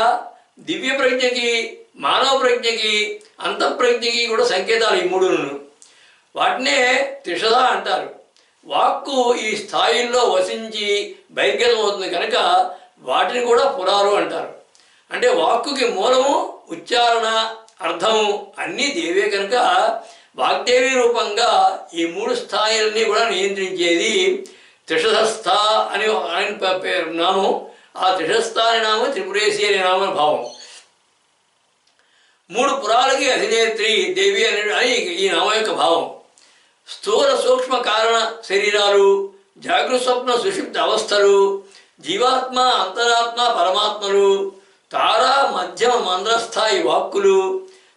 దివ్య ప్రజ్ఞకి, మానవ ప్రజ్ఞకి, అంతఃప్రజ్ఞకి కూడా సంకేతాలు ఈ 3. వాటినే త్రిషద అంటారు. వాక్కు ఈ స్థాయిల్లో వసించి బహిర్గతం అవుతుంది కనుక వాటిని కూడా పురాలు అంటారు. అంటే వాక్కుకి మూలము, ఉచ్చారణ, అర్థము అన్నీ దేవే కనుక వాగ్దేవి రూపంగా ఈ 3 స్థాయిలని కూడా నియంత్రించేది త్రిషధస్థ అని నామం. ఆ త్రిషస్థ అనే నామం త్రిపురేసి అనే నామం భావం. 3 పురాలకి అధినేత్రి దేవి అని ఈ నామం యొక్క భావం. స్థూల సూక్ష్మ కారణ శరీరాలు, జాగృత స్వప్న సుషుప్త అవస్థలు, జీవాత్మ, అంతరాత్మ, పరమాత్మలు, తారా, మధ్యమ, మంద్రస్థాయి వాక్కులు,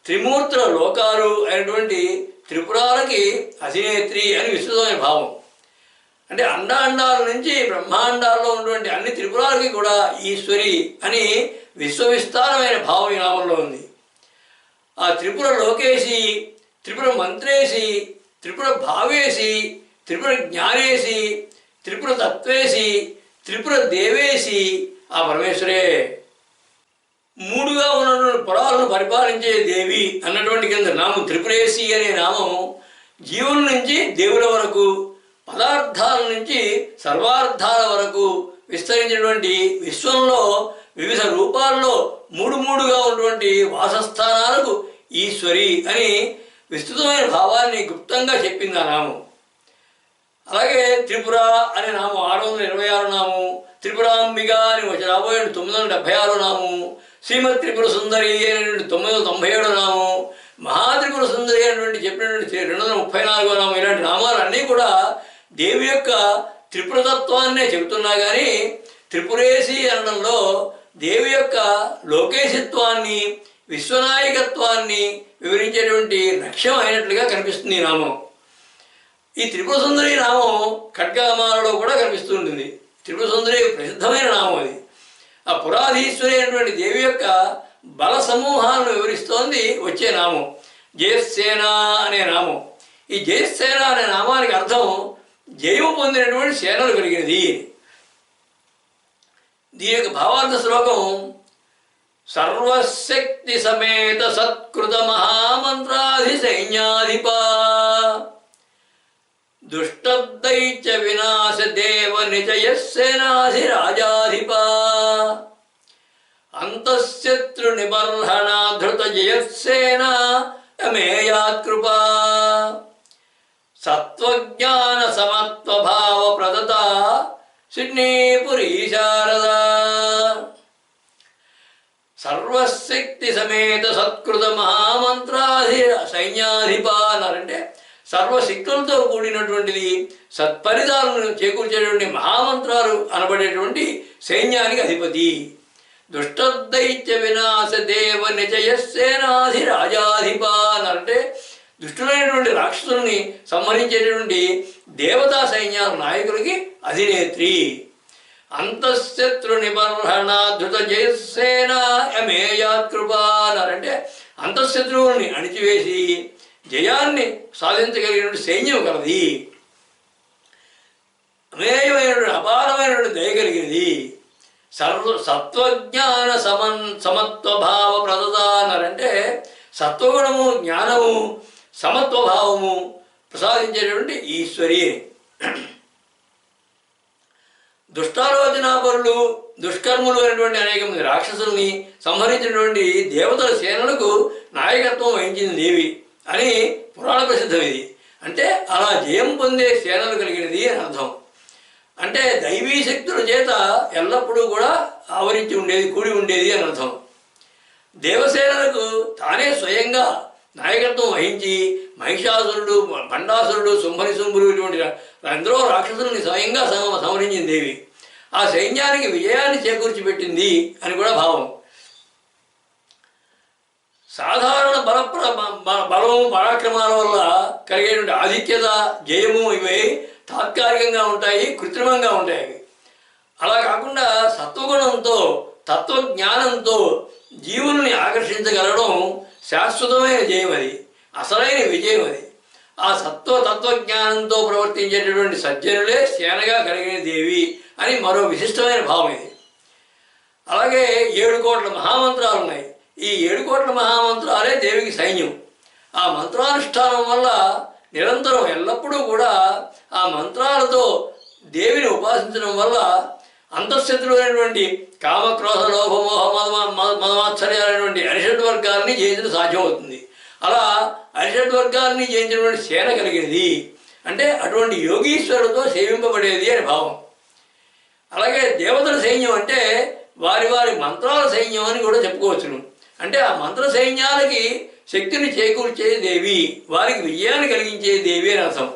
త్రిమూర్తుల లోకాలు అయినటువంటి త్రిపురాలకి అధినేత్రి అని విస్తృతమైన భావం. అంటే అండాండాల నుంచి బ్రహ్మాండాల్లో ఉన్నటువంటి అన్ని త్రిపురాలకి కూడా ఈశ్వరి అని విశ్వవిస్తారమైన భావం ఈ నామంలో ఉంది. ఆ త్రిపుర లోకేసి, త్రిపుర మంత్రేసి, త్రిపుర భావేసి, త్రిపుర జ్ఞానేసి, త్రిపుర తత్వేసి, త్రిపుర దేవేసి ఆ పరమేశ్వరే. 3గా ఉన్నటువంటి పురాలను పరిపాలించే దేవి అన్నటువంటి కింద నామం త్రిపురేసి అనే నామం జీవుల నుంచి దేవుల వరకు, పదార్థాల నుంచి సర్వార్థాల వరకు విస్తరించినటువంటి విశ్వంలో వివిధ రూపాల్లో 3గా ఉన్నటువంటి వాసస్థానాలకు ఈశ్వరి అని విస్తృతమైన భావాన్ని గుప్తంగా చెప్పింది ఆ నామం. అలాగే త్రిపుర అనే నామం 626 నామం, త్రిపురాంబిక అని వచ్చి రాబోయే 976 నామం, శ్రీమద్ త్రిపుర సుందరి అనేటువంటి 997 నామం, మహాత్రిపుర సుందరి అనేటువంటి చెప్పినటువంటి 234 నామం. ఇలాంటి నామాలన్నీ కూడా దేవి యొక్క త్రిపురతత్వాన్నే చెబుతున్నా కానీ త్రిపురేసి అనడంలో దేవి యొక్క లోకేశిత్వాన్ని, విశ్వనాయకత్వాన్ని వివరించేటువంటి లక్ష్యం అయినట్లుగా కనిపిస్తుంది ఈ నామం. ఈ త్రిపుర సుందరి నామం ఖడ్గమాలలో కూడా కనిపిస్తూ ఉంటుంది. త్రిపుర సుందరి ప్రసిద్ధమైన నామం అది. ఆ పురాధీశ్వరి అయినటువంటి దేవి యొక్క బల సమూహాలను వివరిస్తోంది వచ్చే నామం జయసేన అనే నామం. ఈ జయసేన అనే నామానికి అర్థం జయము పొందినటువంటి సేనలు కలిగినది. దీని యొక్క భావార్థ శ్లోకం సర్వశక్తి సమేత సత్కృత మహామంత్రాధి సైన్యాధిప దుష్టదైత్య వినాశ దేవ నిజయస్సేనాధిరాజాధిప అంతఃశత్రు నిబర్హణ ధృత జయస్సేన యమేయాత్కృపా సత్వజ్ఞాన సమత్వభావ ప్రదత సిడ్నీపురీ శారద. సర్వశక్తి సమేత సత్కృత మహామంత్రాధి సైన్యాధిప అన్నారంటే సర్వశక్తులతో కూడినటువంటిది, సత్ఫలితాలను చేకూర్చేటువంటి మహామంత్రాలు అనబడేటువంటి సైన్యానికి అధిపతి. దుష్టదైత్య వినాశ దేవ నిజయసేనాధి రాజాధిప అంటే దుష్టులైనటువంటి రాక్షసుల్ని సంహరించేటటువంటి దేవతా సైన్యాల నాయకులకి అధినేత్రి. అంతఃశత్రు నిబర్హణ ధృత జయసేన యమేయాత్కృపా అంటే అంతఃశత్రువుల్ని అణిచివేసి జయాన్ని సాధించగలిగినటువంటి సైన్యం కలది. అమేయమైనటువంటి అపారమైనటువంటి దయ కలిగినది. సత్వజ్ఞాన సమత్వభావ ప్రదానారంటే సత్వగుణము, జ్ఞానము, సమత్వభావము ప్రసాదించేటువంటి ఈశ్వరి. దుష్టాలోచనాపరులు, దుష్కర్ములు అనేటువంటి అనేక మంది రాక్షసుల్ని సంహరించినటువంటి దేవతల సేనలకు నాయకత్వం వహించింది దేవి అని పురాణ ప్రసిద్ధం. ఇది అంటే అలా జయం పొందే సేనలు కలిగినది అని అర్థం. అంటే దైవీ శక్తుల చేత ఎల్లప్పుడూ కూడా ఆవరించి ఉండేది, కూడి ఉండేది అని అర్థం. దేవసేనలకు తానే స్వయంగా నాయకత్వం వహించి మహిషాసురుడు, భండాసురుడు, శుంభులు ఇటువంటి ఎందరో రాక్షసుల్ని స్వయంగా సంహరించింది దేవి. ఆ సైన్యానికి విజయాన్ని చేకూర్చిపెట్టింది అని కూడా భావం. సాధారణ బలము, పరాక్రమాల వల్ల కలిగేటువంటి ఆధిక్యత, జయము ఇవి తాత్కాలికంగా ఉంటాయి, కృత్రిమంగా ఉంటాయి. అలా కాకుండా సత్వగుణంతో, తత్వజ్ఞానంతో జీవుల్ని ఆకర్షించగలడం శాశ్వతమైన జయం, అది అసలైన విజయం. అది ఆ తత్వజ్ఞానంతో ప్రవర్తించేటటువంటి సజ్జనులే సేనగా కలిగిన దేవి అని మరో విశిష్టమైన భావం ఇది. అలాగే 7 కోట్ల మహామంత్రాలు ఉన్నాయి. ఈ 7 కోట్ల మహామంత్రాలే దేవికి సైన్యం. ఆ మంత్రానుష్ఠానం వల్ల నిరంతరం ఎల్లప్పుడూ కూడా ఆ మంత్రాలతో దేవిని ఉపాసించడం వల్ల అంతఃశత్రువైనటువంటి కామక్రోధ లోభమోహ మదమాత్సర్యాలైనటువంటి అరిషడ్ వర్గాలని జయించడం సాధ్యమవుతుంది. అలా అరిషడ్ వర్గాలని జయించినటువంటి సేన కలిగినది. అంటే అటువంటి యోగీశ్వరులతో సేవింపబడేది అని భావం. అలాగే దేవతల సైన్యం అంటే వారి వారి మంత్రాల సైన్యం అని కూడా చెప్పుకోవచ్చును. అంటే ఆ మంత్ర సైన్యాలకి శక్తిని చేకూర్చే దేవి, వారికి విజయాన్ని కలిగించే దేవి అని అర్థం.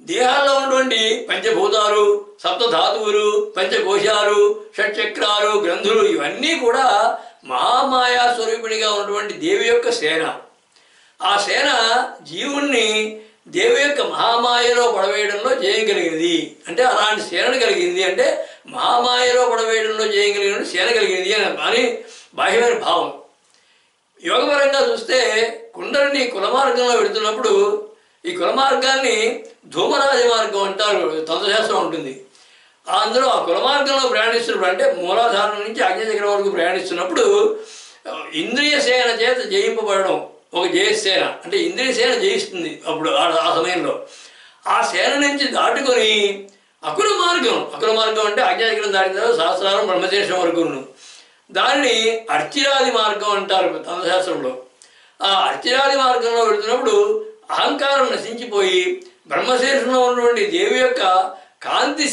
దేహాల్లో ఉన్నటువంటి పంచభూతాలు, సప్తధాతువులు, పంచకోశాలు, షట్చక్రాలు, గ్రంథులు ఇవన్నీ కూడా మహామాయా స్వరూపిణిగా ఉన్నటువంటి దేవి యొక్క సేన. ఆ సేన జీవుణ్ణి దేవి యొక్క మహామాయలో పడవేయడంలో జయం కలిగినది. అంటే అలాంటి సేనను కలిగింది అంటే మహామాయలో పడవేయడంలో జయం కలిగిన సేన కలిగినది అని బాహ్యమైన భావం. యోగపరంగా చూస్తే కుండలిని కులమార్గంలో వెళుతున్నప్పుడు ఈ కులమార్గాన్ని ధూమరాజ మార్గం అంటారు, తంత్రశాస్త్రం ఉంటుంది. అందులో ఆ కులమార్గంలో ప్రయాణిస్తున్నప్పుడు అంటే మూలాధారం నుంచి అగ్నిచక్రం వరకు ప్రయాణిస్తున్నప్పుడు ఇంద్రియ సేన చేత జయింపబడడం ఒక జయసేన. అంటే ఇంద్రియ సేన జయిస్తుంది అప్పుడు ఆ సమయంలో. ఆ సేన నుంచి దాటుకొని అకుల మార్గం అంటే అగ్నిచక్రం దాటిన తర్వాత సహస్రారం బ్రహ్మశేషం వరకు దానిని అర్చిరాది మార్గం అంటారు తంత్రశాస్త్రంలో. ఆ అర్చిరాది మార్గంలో వెళుతున్నప్పుడు అహంకారం నశించిపోయి బ్రహ్మశేషంలో ఉన్నటువంటి దేవి యొక్క కాంతి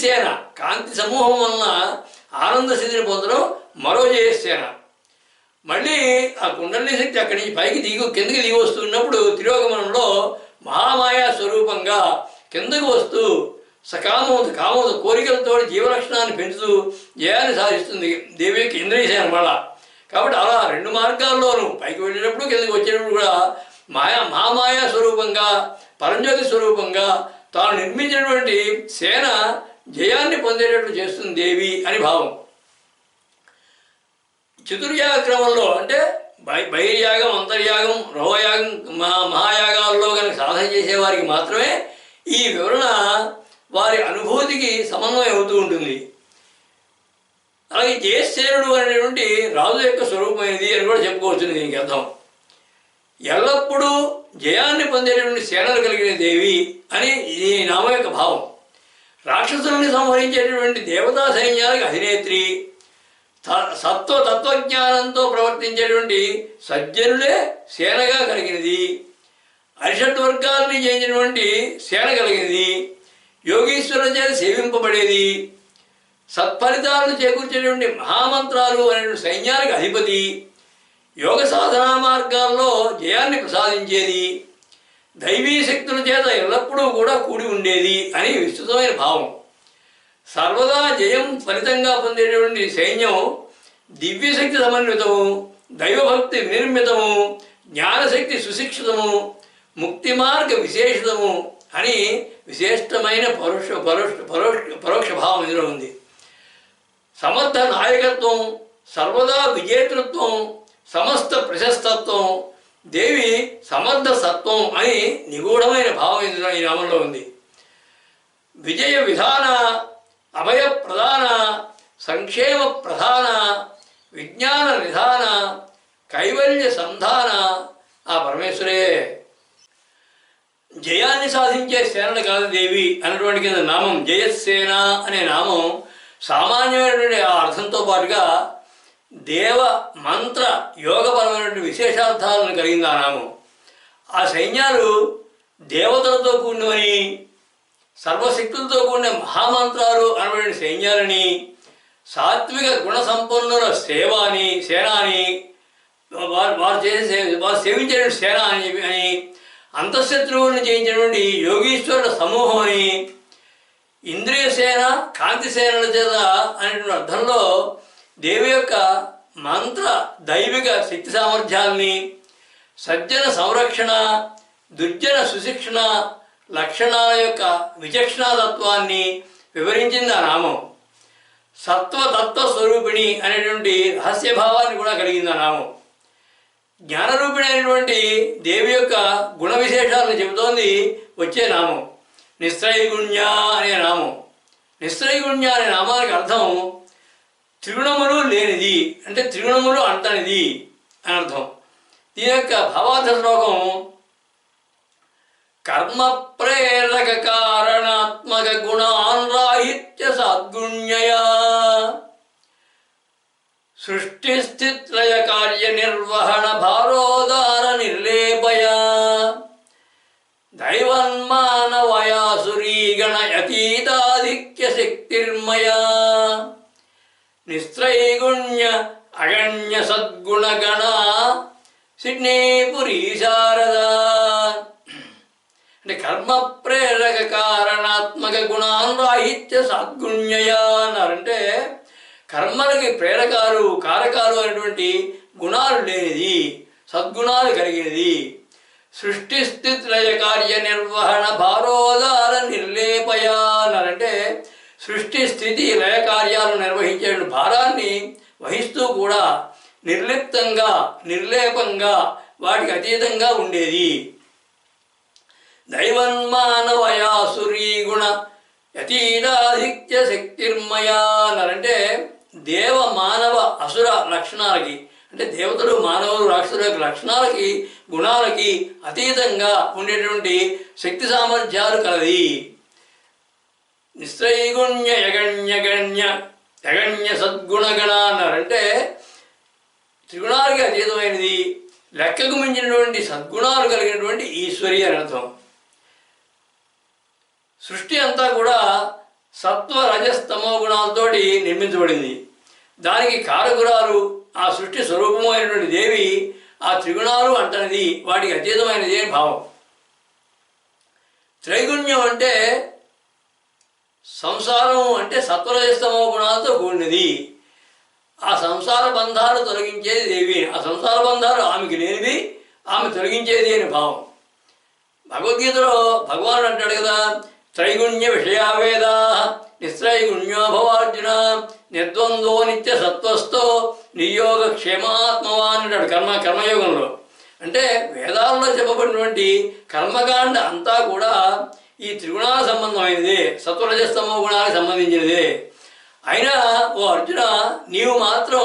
సమూహం వలన ఆనంద స్థితిని పొందడం మరో జయసేన. మళ్ళీ ఆ కుండలిని శక్తి అక్కడి నుంచి పైకి కిందకి దిగి వస్తున్నప్పుడు తిరోగమనంలో మహామాయా స్వరూపంగా కిందకు వస్తూ కామోద కోరికలతో జీవలక్షణాన్ని పెంచుతూ జయాన్ని సాధిస్తుంది దేవి యొక్క ఇంద్రియసేన మళ్ళా. కాబట్టి అలా 2 మార్గాల్లోనూ పైకి వెళ్ళేటప్పుడు కిందకి వచ్చేటప్పుడు కూడా మహామాయా స్వరూపంగా, పరంజ్యోతి స్వరూపంగా తాను నిర్మించినటువంటి సేన జయాన్ని పొందేటట్లు చేస్తుంది దేవి అని భావం. చతుర్యాగ క్రమంలో అంటే బహిర్యాగం, అంతర్యాగం, రోహయాగం, మహాయాగాల్లో కనుక సాధన చేసేవారికి మాత్రమే ఈ వివరణ వారి అనుభూతికి సమన్వయం అవుతూ ఉంటుంది. అలాగే జయసేనుడు అనేటువంటి రాజు యొక్క స్వరూపమైనది అని కూడా చెప్పుకోవచ్చు. దీనికి అర్థం ఎల్లప్పుడూ జయాన్ని పొందేటటువంటి సేనలు కలిగిన దేవి అని ఈ నామం యొక్క భావం. రాక్షసుల్ని సంహరించేటటువంటి దేవతా సైన్యాలకు అధినేత్రి, తత్వజ్ఞానంతో ప్రవర్తించేటువంటి సజ్జనులే సేనగా కలిగినది, అరిషడ్ వర్గాలని జయించినటువంటి సేన కలిగినది, యోగీశ్వరుల చేత సేవింపబడేది, సత్ఫలితాలను చేకూర్చేటువంటి మహామంత్రాలు అనేటువంటి సైన్యానికి అధిపతి, యోగ సాధనా మార్గాల్లో జయాన్ని ప్రసాదించేది, దైవీ శక్తుల చేత ఎల్లప్పుడూ కూడా కూడి ఉండేది అని విస్తృతమైన భావం. సర్వదా జయం ఫలితంగా పొందేటువంటి సైన్యం దివ్యశక్తి సమన్వితము, దైవభక్తి నిర్మితము, జ్ఞానశక్తి సుశిక్షితము, ముక్తి మార్గ విశేషితము అని విశేషమైన పరోక్ష భావం ఇందులో ఉంది. సమర్థ నాయకత్వం, సర్వదా విజేతృత్వం, సమస్త ప్రశస్తత్వం, దేవి సమర్థ సత్వం అని నిగూఢమైన భావం ఇందులో ఈ నామంలో ఉంది. విజయ విధాన, అభయ ప్రధాన, సంక్షేమ ప్రధాన, విజ్ఞాన నిధాన, కైవల్య సంధాన ఆ పరమేశ్వరే. జయాన్ని సాధించే సేనలు కాదు దేవి అన్నటువంటి కింద నామం జయసేన అనే నామం సామాన్యమైనటువంటి ఆ అర్థంతో పాటుగా దేవ మంత్ర యోగపరమైనటువంటి విశేషార్థాలను కలిగింది ఆ నామం. ఆ సైన్యాలు దేవతలతో కూడినవని, సర్వశక్తులతో కూడిన మహామంత్రాలు అనబడిన సైన్యాలని, సాత్విక గుణ సంపన్నుల సేనాని వారు సేవించే సేన అని, అంతఃశత్రువులను జయించినటువంటి యోగీశ్వరుల సమూహం అని, ఇంద్రియ సేన కాంతి సేనల చేత అనేటువంటి అర్థంలో దేవి యొక్క మంత్ర దైవిక శక్తి సామర్థ్యాల్ని, సజ్జన సంరక్షణ, దుర్జన సుశిక్షణ లక్షణాల యొక్క విచక్షణాతత్వాన్ని వివరించింది ఆ నామం. సత్వతత్వ స్వరూపిణి అనేటువంటి రహస్యభావాన్ని కూడా కలిగింది ఆ నామం. జ్ఞానరూపిణి అయినటువంటి దేవి యొక్క గుణ విశేషాలను చెబుతోంది వచ్చే నామం నిస్త్రైగుణ్య అనే నామం. నిస్త్రైగుణ్య అనే నామానికి అర్థం త్రిగుణములు లేనిది, అంటే త్రిగుణములు అంటనిది అని అర్థం. దీని యొక్క భావార్థ శ్లోకం కర్మ ప్రేరక కారణాత్మక గుణాన్ రాహిత్య సద్గుణ్యయా సృష్టి స్థిత్లయ కార్య నిర్వహణ భారోదార నిర్లేపయా దైవన్మానవయాసురీగణ యతీతాధిక్య శక్తిర్మయా నిస్త్రైగుణ్య అగణ్య సద్గుణగణ సిడ్నీపురీ శారద. అంటే కర్మ ప్రేరక కారణాత్మక గుణాన్ రాహిత్య సద్గుణ్యయా అన్నారంటే కర్మలకి ప్రేరకాలు కారకాలు అనేటువంటి గుణాలు లేనిది, సద్గుణాలు కలిగినది. సృష్టి స్థితి లయ కార్య నిర్వహణ భారోదార నిర్లేపయా అన్నారంటే సృష్టి స్థితి లయ కార్యాలు నిర్వహించే భారాన్ని వహిస్తూ కూడా నిర్లిప్తంగా నిర్లేపంగా వాటికి అతీతంగా ఉండేది. దైవన్మానవయాసురీ గుణ యతీతాధిక్య శక్తిర్మయా అన్నారంటే దేవ మానవ అసుర లక్షణాలకి, అంటే దేవతలు మానవులు రాక్షసుల యొక్క లక్షణాలకి గుణాలకి అతీతంగా ఉండేటువంటి శక్తి సామర్థ్యాలు కలది. నిస్త్రైగుణ్య యగణ్య సద్గుణగణ అన్నారంటే త్రిగుణాలకి అతీతమైనది, లెక్కకు మించినటువంటి సద్గుణాలు కలిగినటువంటి ఈశ్వరి అని అర్థం. సృష్టి అంతా కూడా సత్వ రజస్తమో గుణాలతోటి నిర్మించబడింది. దానికి కారకురాలు ఆ సృష్టి స్వరూపమైనటువంటి దేవి ఆ త్రిగుణాలు అంటనిది, వాటికి అతీతమైనది అని భావం. త్రైగుణ్యం అంటే సంసారం అంటే సత్వరజస్తమో గుణాలతో కూడినది. ఆ సంసార బంధాలు తొలగించేది దేవి. ఆ సంసార బంధాలు ఆమెకి లేనివి, ఆమె తొలగించేది అని భావం. భగవద్గీతలో భగవానుడు అంటాడు కదా, త్రైగుణ్య విషయావేదా నిస్త్రైగుణ్యో భవార్జున నిర్ద్వంద్వో నిత్య సత్వస్థో నియోగ క్షేమాత్మవాన్ అంటాడు కర్మయోగంలో. అంటే వేదాల్లో చెప్పబడినటువంటి కర్మకాండ అంతా కూడా ఈ త్రిగుణాల సంబంధమైనదే, సత్వరజస్తమో గుణాలకు సంబంధించినదే. అయినా ఓ అర్జున, నీవు మాత్రం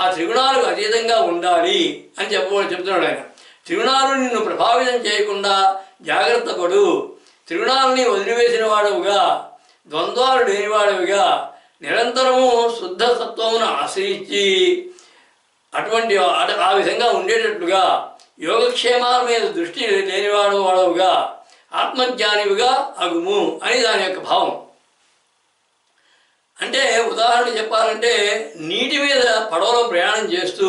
ఆ త్రిగుణాలకు అతీతంగా ఉండాలి అని చెప్తున్నాడు ఆయన. త్రిగుణాలు నిన్ను ప్రభావితం చేయకుండా జాగ్రత్త పడు. త్రిగుణాలని వదిలివేసిన వాడవుగా, ద్వంద్వాలు లేనివాడవుగా, నిరంతరము శుద్ధ తత్వమును ఆశ్రయించి అటువంటి ఆ విధంగా ఉండేటట్లుగా యోగక్షేమాల మీద దృష్టి లేనివాడవుగా ఆత్మజ్ఞానివిగా అగుము అని దాని యొక్క భావం. అంటే ఉదాహరణ చెప్పాలంటే నీటి మీద పడవలో ప్రయాణం చేస్తూ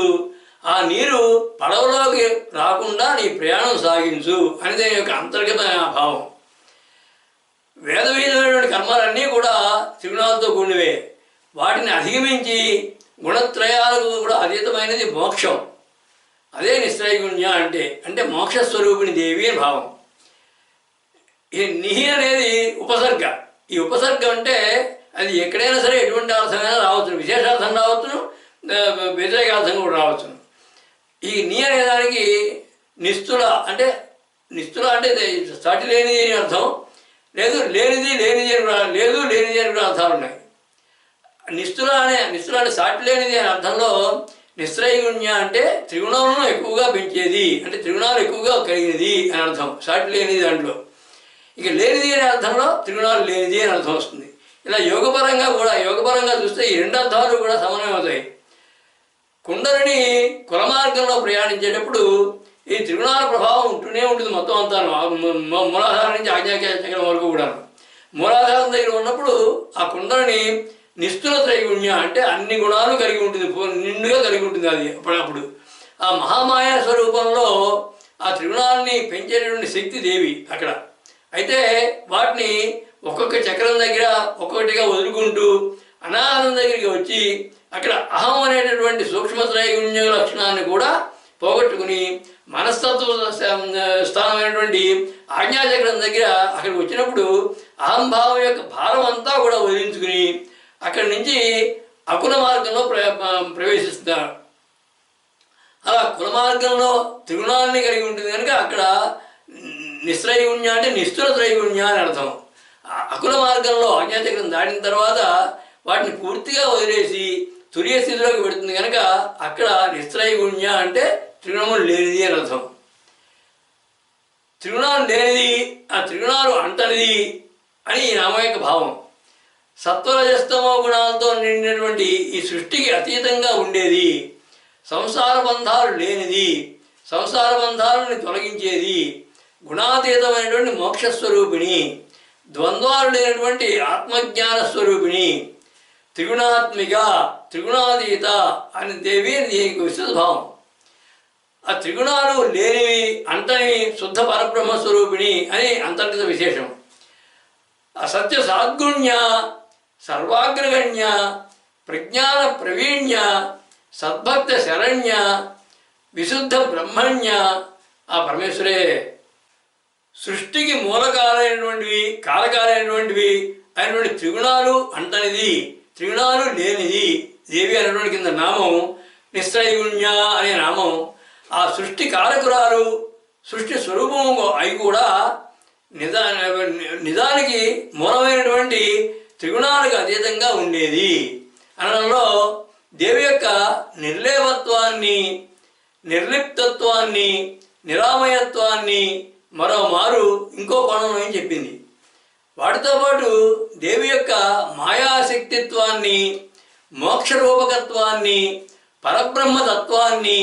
ఆ నీరు పడవలోకి రాకుండా నీ ప్రయాణం సాగించు అని దాని యొక్క అంతర్గతమైన భావం. వేదవిధమైనటువంటి కర్మలన్నీ కూడా త్రిగుణాలతో కూడినవే. వాటిని అధిగమించి గుణత్రయాలకు కూడా అతీతమైనది మోక్షం. అదే నిశ్చయగుణ్య అంటే మోక్షస్వరూపిణి దేవి అని భావం. ఈ నిహి అనేది ఉపసర్గ. ఈ ఉపసర్గ అంటే అది ఎక్కడైనా సరే ఎటువంటి అర్థమైనా రావచ్చును, విశేషార్థం రావచ్చును, వ్యతిరేకార్థం కూడా రావచ్చును. ఈ నీ అనేదానికి నిస్తుల అంటే సాటి లేనిది అని అర్థం, లేనిది అని కూడా అర్థాలు ఉన్నాయి. నిస్తుల అంటే సాటి లేనిది అనే అర్థంలో నిశ్చయగుణ్య అంటే త్రిగుణాలను ఎక్కువగా పెంచేది, అంటే త్రిగుణాలు ఎక్కువగా కలిగినది అని అర్థం సాటి లేనిది దాంట్లో. ఇక లేనిది అనే అర్థంలో త్రిగుణాలు లేనిది అని అర్థం వస్తుంది. ఇలా యోగపరంగా చూస్తే ఈ రెండు అర్థాలు కూడా సమన్వయం అవుతాయి. కుండలిని కుల మార్గంలో ప్రయాణించేటప్పుడు ఈ త్రిగుణాల ప్రభావం ఉంటూనే ఉంటుంది మొత్తం అంతా, మూలాధారం నుంచి ఆజ్ఞాచక్రం వరకు కూడా. మూలాధారం దగ్గర ఉన్నప్పుడు ఆ కుండలిని నిస్తుల త్రైగుణ్య అంటే అన్ని గుణాలు కలిగి ఉంటుంది, నిండుగా కలిగి ఉంటుంది. అది అప్పుడు ఆ మహామాయ స్వరూపంలో ఆ త్రిగుణాలని పెంచేటటువంటి శక్తి దేవి అక్కడ. అయితే వాటిని ఒక్కొక్క చక్రం దగ్గర ఒక్కొక్కటిగా వదులుకుంటూ అనాహతం దగ్గరికి వచ్చి అక్కడ అహం అనేటటువంటి సూక్ష్మత్రైగుణ్య లక్షణాన్ని కూడా పోగొట్టుకుని మనస్తత్వ స్థానమైనటువంటి ఆజ్ఞాచక్రం దగ్గర అక్కడికి వచ్చినప్పుడు అహంభావం యొక్క భారం అంతా కూడా వదిలించుకుని అక్కడి నుంచి అకుల మార్గంలో ప్రవేశిస్తున్నారు. అలా కుల మార్గంలో త్రిగుణాలని కలిగి ఉంటుంది కనుక అక్కడ నిశ్చయగుణ్య అంటే నిస్తుల త్రైగుణ్య అని అర్థం. అకుల మార్గంలో ఆజ్ఞాచక్రం దాటిన తర్వాత వాటిని పూర్తిగా వదిలేసి తురియ స్థితిలోకి పెడుతుంది కనుక అక్కడ నిశ్చయగుణ్య అంటే త్రిగుణములు లేనిది అని అర్థం. త్రిగుణాలు లేనిది, ఆ త్రిగుణాలు అంటనిది అని ఈ నామం యొక్క భావం. సత్వరజస్తమో గుణాలతో నిండినటువంటి ఈ సృష్టికి అతీతంగా ఉండేది, సంసార బంధాలు లేనిది, సంసార బంధాలను తొలగించేది, గుణాతీతమైనటువంటి మోక్షస్వరూపిణి, ద్వంద్వాలు లేనటువంటి ఆత్మజ్ఞాన స్వరూపిణి, త్రిగుణాత్మిక, త్రిగుణాతీత అని దేవి దీనికి విస్తృత భావం. ఆ త్రిగుణాలు లేనివి అంటని శుద్ధ పరబ్రహ్మస్వరూపిణి అని అంతర్గత విశేషం. ఆ సత్య సాద్గుణ్య, సర్వాగ్రగణ్య, ప్రజ్ఞాన ప్రవీణ్య, సద్భక్త శరణ్య, విశుద్ధ బ్రహ్మణ్య ఆ పరమేశ్వరే. సృష్టికి మూలకాలైనటువంటివి, కారకాలైనటువంటివి అయినటువంటి త్రిగుణాలు అంటనిది, త్రిగుణాలు లేనిది దేవి అనేటువంటి కింద నామం నిశ్చయగుణ్య అనే నామం. ఆ సృష్టి కారకురాలు, సృష్టి స్వరూపము అవి కూడా నిజానికి మూలమైనటువంటి త్రిగుణాలకు అతీతంగా ఉండేది అనడంలో దేవి యొక్క నిర్లేపత్వాన్ని, నిర్లిప్తత్వాన్ని, నిరామయత్వాన్ని మరో మారు ఇంకో కోణంలో ఏం చెప్పింది. వాటితో పాటు దేవి యొక్క మాయాశక్తిత్వాన్ని, మోక్షరూపకత్వాన్ని, పరబ్రహ్మతత్వాన్ని,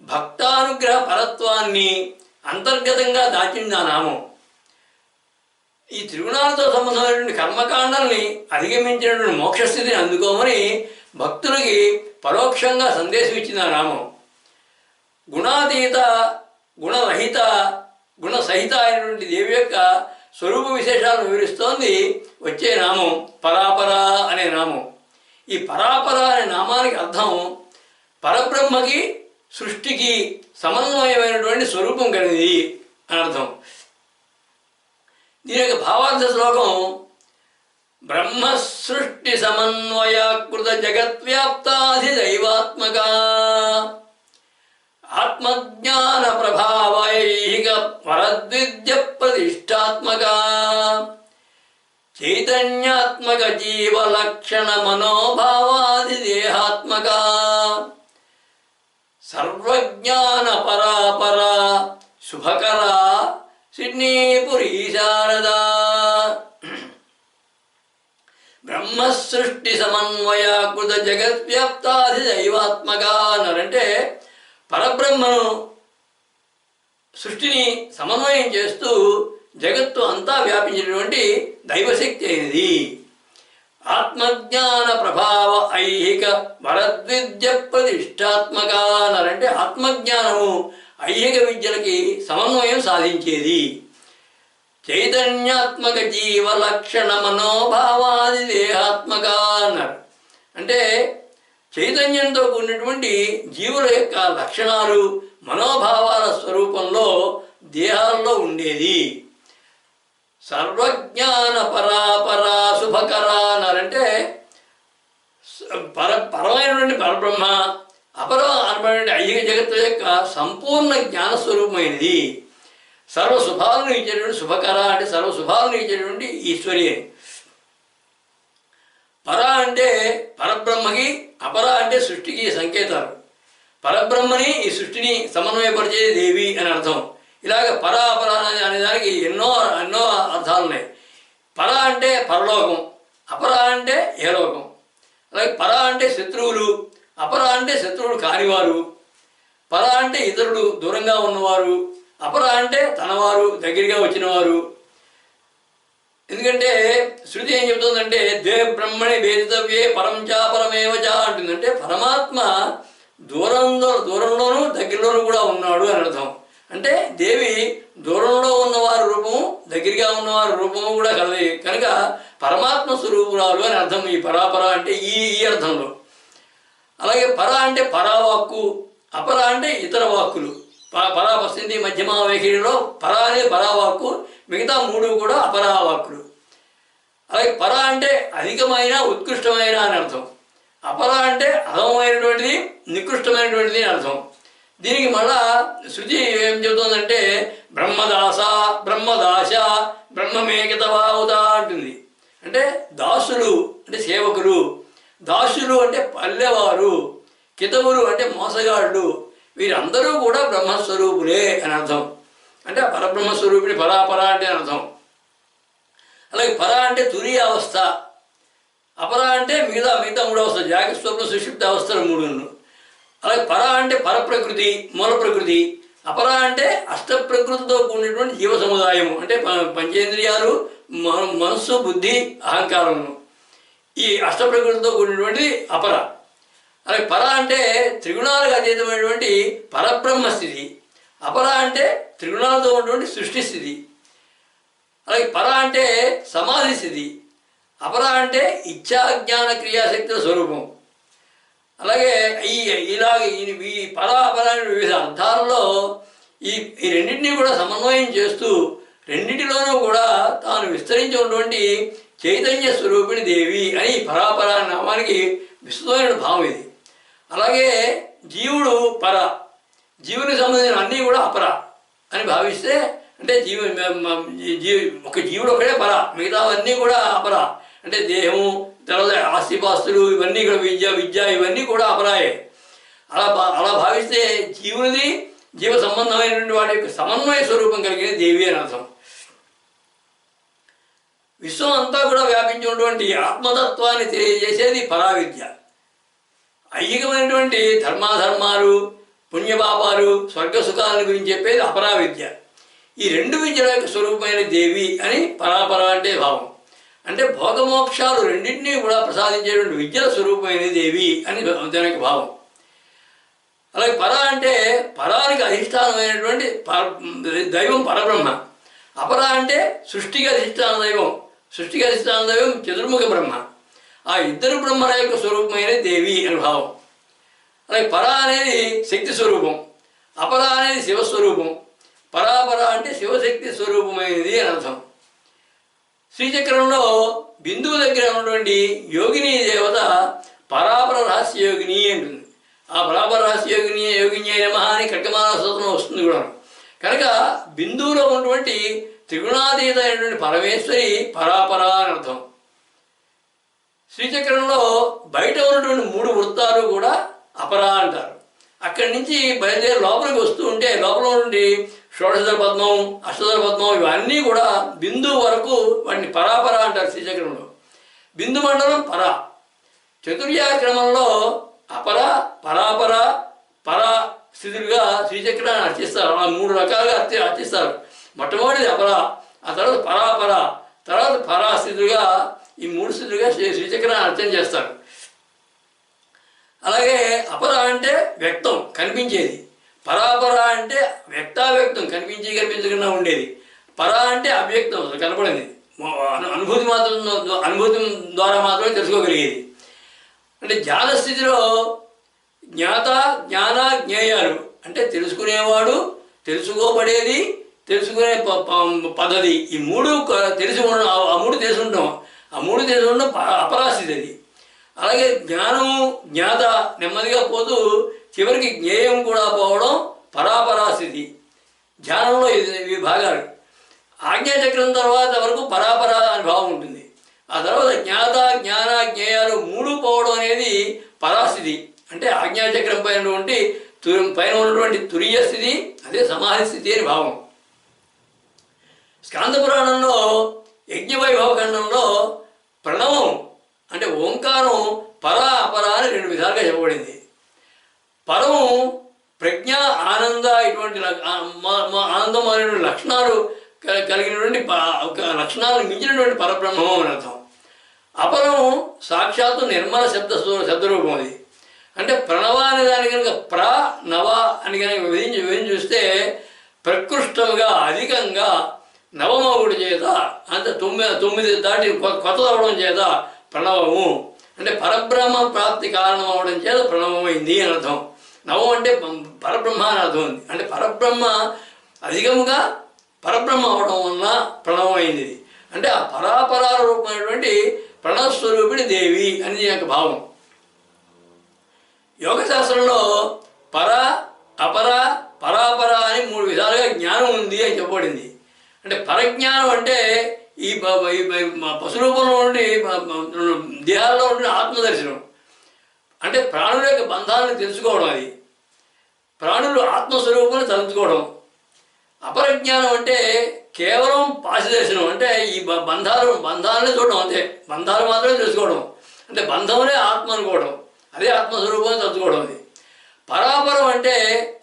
భక్తానుగ్రహ పరత్వాన్ని అంతర్గతంగా దాచింది ఆ నామం. ఈ త్రిగుణాలతో సంబంధమైనటువంటి కర్మకాండాలని అధిగమించినటువంటి మోక్షస్థితిని అందుకోమని భక్తులకి పరోక్షంగా సందేశం ఇచ్చింది ఆ నామం. గుణాతీత, గుణరహిత, గుణసహిత అయినటువంటి దేవి యొక్క స్వరూప విశేషాలను వివరిస్తోంది వచ్చే నామం పరాపర అనే నామం. ఈ పరాపర అనే నామానికి అర్థం పరబ్రహ్మకి, సృష్టికి సమన్వయమైనటువంటి స్వరూపం కలిగింది అని అర్థం. దీని యొక్క భావార్థ శ్లోకం బ్రహ్మ సృష్టి సమన్వయాకృత జగద్వ్యాప్తాధిదైవాత్మక ఆత్మజ్ఞాన ప్రభావైక పరద్విద్య ప్రతిష్టాత్మక చైతన్యాత్మక జీవలక్షణ మనోభావాదిదేహాత్మక సర్వజ్ఞాన పరాపర శుభకర సిడ్నీపురీ శారదా. బ్రహ్మసృష్టి సమన్వయాకృత జగద్వ్యాప్తాధిదైవాత్మక అన్నారంటే పరబ్రహ్మను సృష్టిని సమన్వయం చేస్తూ జగత్తు అంతా వ్యాపించినటువంటి దైవశక్తి అయినది. ఆత్మజ్ఞాన ప్రభావ ఐహిక వరద్విద్య ప్రతిష్టాత్మక అన్నారంటే ఆత్మజ్ఞానము, ఐహిక విద్యలకి సమన్వయం సాధించేది. చైతన్యాత్మక జీవ లక్షణ మనోభావాది దేహాత్మక అన్నారు. అంటే చైతన్యంతో కూడినటువంటి జీవుల యొక్క లక్షణాలు మనోభావాల స్వరూపంలో దేహాల్లో ఉండేది. సర్వజ్ఞాన పరాపరా శుభకరా అన్నారంటే పరమైనటువంటి పరబ్రహ్మ, అపరమైనటువంటి ఐహిక జగత్తు యొక్క సంపూర్ణ జ్ఞానస్వరూపమైనది. సర్వశుభాలను ఇచ్చేటువంటి శుభకర అంటే సర్వశుభాలను ఇచ్చేటువంటి ఈశ్వరి. పర అంటే పరబ్రహ్మకి, అపర అంటే సృష్టికి సంకేతాలు. పరబ్రహ్మని ఈ సృష్టిని సమన్వయపరిచేది దేవి అని అర్థం. ఇలాగ పర అపర అనే దానికి ఎన్నో ఎన్నో అర్థాలు ఉన్నాయి. పర అంటే పరలోకం, అపర అంటే ఏలోకం. అలాగే పర అంటే శత్రువులు, అపర అంటే శత్రువులు కానివారు. పర అంటే ఇతరులు దూరంగా ఉన్నవారు, అపర అంటే తనవారు దగ్గరగా వచ్చినవారు. ఎందుకంటే శృతి ఏం చెబుతుందంటే ద్వే బ్రహ్మణి వేదితవ్యే పరంచాపరమేవచ అంటుందంటే పరమాత్మ దూరంలోనూ దగ్గరలోనూ కూడా ఉన్నాడు అని అర్థం. అంటే దేవి దూరంలో ఉన్నవారి రూపము, దగ్గరగా ఉన్నవారి రూపము కూడా కలది కనుక పరమాత్మ స్వరూపురాలు అని అర్థం ఈ పరాపర అంటే ఈ అర్థంలో. అలాగే పర అంటే పరావాక్కు, అపర అంటే ఇతర వాక్కులు. పరా పశ్చింది మధ్యమ వైఖరిలో పర అనే పరావాక్కు, మిగతా మూడు కూడా అపరావాక్కులు. అలాగే పర అంటే అధికమైన ఉత్కృష్టమైన అని అర్థం. అపర అంటే అధమైనటువంటిది, నికృష్టమైనటువంటిది అని అర్థం. దీనికి మళ్ళా శృతి ఏం చెబుతుందంటే బ్రహ్మదాస, బ్రహ్మదాశ, బ్రహ్మమేకితవావుత అంటుంది. అంటే దాసులు అంటే సేవకులు, దాసులు అంటే పల్లెవారు, కితవులు అంటే మోసగాళ్ళు, వీరందరూ కూడా బ్రహ్మస్వరూపులే అని అర్థం. అంటే పరబ్రహ్మస్వరూపిణి పరాపర అంటే అని అర్థం. అలాగే పర అంటే తురీయ అవస్థ, అపర అంటే మిగతా మూడు అవస్థ, జాగ్రత్త స్వప్న సుషుప్త అవస్థలు మూడును. అలాగే పర అంటే పరప్రకృతి, మూల ప్రకృతి. అపర అంటే అష్టప్రకృతితో కూడినటువంటి జీవ సముదాయము, అంటే పంచేంద్రియాలు, మనస్సు, బుద్ధి, అహంకారము. ఈ అష్టప్రకృతితో కూడినటువంటి అపర. అలాగే పర అంటే త్రిగుణాలకు అతీతమైనటువంటి పరబ్రహ్మ స్థితి. అపర అంటే త్రిగుణాలతో ఉన్నటువంటి సృష్టి స్థితి. అలాగే పర అంటే సమాధి స్థితి. అపర అంటే ఇచ్ఛాజ్ఞాన క్రియాశక్తుల స్వరూపం. అలాగే ఈ పర అపర వివిధ అర్థాలలో ఈ రెండింటినీ కూడా సమన్వయం చేస్తూ రెండింటిలోనూ కూడా తాను విస్తరించి ఉన్నటువంటి చైతన్య స్వరూపిణి దేవి అని పరాపర నామానికి విస్తృతమైన భావం ఇది. అలాగే జీవుడు పర, జీవునికి సంబంధించిన అన్నీ కూడా అపర అని భావిస్తే అంటే ఒక జీవుడు ఒకడే పర, మిగతావన్నీ కూడా అపర. అంటే దేహము, తర్వాత ఆస్తిపాస్తులు, ఇవన్నీ కూడా విద్య ఇవన్నీ కూడా అపరాయే. అలా భావిస్తే జీవునిది జీవ సంబంధమైనటువంటి వాటి యొక్క సమన్వయ స్వరూపం కలిగిన దేవి అని అర్థం. విశ్వం అంతా కూడా వ్యాపించినటువంటి ఆత్మతత్వాన్ని తెలియజేసేది పరావిద్య. ఐహికమైనటువంటి ధర్మాధర్మాలు, పుణ్యపాపాలు, స్వర్గసుఖాలను గురించి చెప్పేది అపరావిద్య. ఈ రెండు విద్యల యొక్క స్వరూపమైన దేవి అని పరాపర అంటే భావం. అంటే భోగమోక్షాలు రెండింటినీ కూడా ప్రసాదించేటువంటి విద్యల స్వరూపమైన దేవి అని దానికి భావం. అలాగే పర అంటే పరానికి అధిష్టానమైనటువంటి దైవం పరబ్రహ్మ. అపర అంటే సృష్టికి అధిష్టాన దైవం, సృష్టికి అధిష్టాన దైవం చతుర్ముఖ బ్రహ్మ. ఆ ఇద్దరు బ్రహ్మల యొక్క స్వరూపమైన దేవి అని భావం. అలాగే పర అనేది శక్తి స్వరూపం, అపర అనేది శివస్వరూపం. పరాపర అంటే శివశక్తి స్వరూపమైనది అని అర్థం. శ్రీచక్రంలో బిందువు దగ్గర ఉన్నటువంటి యోగిని దేవత పరాపర రహస్య యోగిని అంటుంది. ఆ పరాపర రహస్య యోగిని అయిన మహా అని ఖడ్గమాల స్తోత్రం వస్తుంది కూడా. కనుక బిందువులో ఉన్నటువంటి త్రిగుణాతీత అయినటువంటి పరమేశ్వరి పరాపర అని అర్థం. శ్రీచక్రంలో బయట ఉన్నటువంటి మూడు వృత్తాలు కూడా అపర అంటారు. అక్కడి నుంచి బయలుదేరి లోపలికి వస్తూ ఉంటే లోపల నుండి షోడశదళ పద్మం, అష్టదళ పద్మం ఇవన్నీ కూడా బిందువు వరకు వాటిని పరాపర అంటారు శ్రీచక్రంలో. బిందు మండలం పర. చతుర్యాక్రమంలో అపర, పరాపర, పర స్థితులుగా శ్రీచక్రాన్ని అర్చిస్తారు. అలా మూడు రకాలుగా అర్చిస్తారు. మొట్టమొదటిది అపర, ఆ తర్వాత పరాపర, తర్వాత పరాస్థితులుగా ఈ మూడు స్థితులుగా శ్రీచక్రాన్ని అర్చన చేస్తారు. అలాగే అపర అంటే వ్యక్తం, కనిపించేది. పరాపర అంటే వ్యక్తావ్యక్తం, కనిపించకుండా ఉండేది. పర అంటే అవ్యక్తం, కనపడింది, అనుభూతి అనుభూతి ద్వారా మాత్రమే తెలుసుకోగలిగేది. అంటే జ్ఞానస్థితిలో జ్ఞాత, జ్ఞాన, జ్ఞేయాలు అంటే తెలుసుకునేవాడు, తెలుసుకోబడేది, తెలుసుకునే పద్ధతి, ఈ మూడు తెలిసి ఉండడం, ఆ మూడు తెలిసి ఉండడం, అపరాస్థితి అది. అలాగే జ్ఞానము, జ్ఞాత నెమ్మదిగా పోతూ చివరికి జ్ఞేయం కూడా పోవడం పరాపరాస్థితి. ధ్యానంలో ఇవి భాగాలు. ఆజ్ఞాచక్రం తర్వాత వరకు పరాపర అనే భావం ఉంటుంది. ఆ తర్వాత జ్ఞాత, జ్ఞాన, జ్ఞేయాలు మూడు పోవడం అనేది పరాస్థితి. అంటే ఆజ్ఞాచక్రం పైన ఉన్నటువంటి తురీయ స్థితి, అదే సమాధి స్థితి అని భావం. స్కాంద పురాణంలో యజ్ఞవైభవ ఖండంలో ప్రణవం అంటే ఓంకారం పర, అపర అని రెండు విధాలుగా చెప్పబడింది. పరము ప్రజ్ఞ, ఆనంద, ఇటువంటి ఆనందం అనేటువంటి లక్షణాలు కలిగినటువంటి లక్షణాలు మించినటువంటి పరబ్రహ్మం అని అర్థం. అపరం సాక్షాత్తు నిర్మల శబ్దరూపం అది. అంటే ప్రణవ అనే దాని కనుక ప్ర, నవ అని కనుక విభజించి చూస్తే ప్రకృష్టముగా అధికంగా నవమవుడు చేత, అంత తొమ్మిది దాటి కొత్త అవడం చేత ప్రణవము అంటే పరబ్రహ్మ ప్రాప్తి కారణం అవడం చేత ప్రణవమైంది అని అర్థం. నవం అంటే పరబ్రహ్మ అని అర్థం ఉంది. అంటే పరబ్రహ్మ అధికముగా పరబ్రహ్మ అవడం వల్ల ప్రణవమైంది. అంటే ఆ పరాపరాల రూపమైనటువంటి ప్రణవస్వరూపిణి దేవి అని దీని యొక్క భావం. యోగశాస్త్రంలో పర, అపర, పరాపర అని మూడు విధాలుగా జ్ఞానం ఉంది అని చెప్పబడింది. అంటే పరజ్ఞానం అంటే ఈ పశురూపంలో ఉండి దేహాల్లో ఉండిన ఆత్మదర్శనం, అంటే ప్రాణుల యొక్క బంధాలను తెలుసుకోవడం, అది ప్రాణులు ఆత్మస్వరూపాన్ని తలుచుకోవడం. అపరజ్ఞానం అంటే కేవలం పాశదర్శనం, అంటే ఈ బంధాలని చూడడం, అంతే, బంధాలు మాత్రమే తెలుసుకోవడం, అంటే బంధములే ఆత్మ అనుకోవడం, అదే ఆత్మస్వరూపాన్ని తలుచుకోవడం. అది పరాపరం అంటే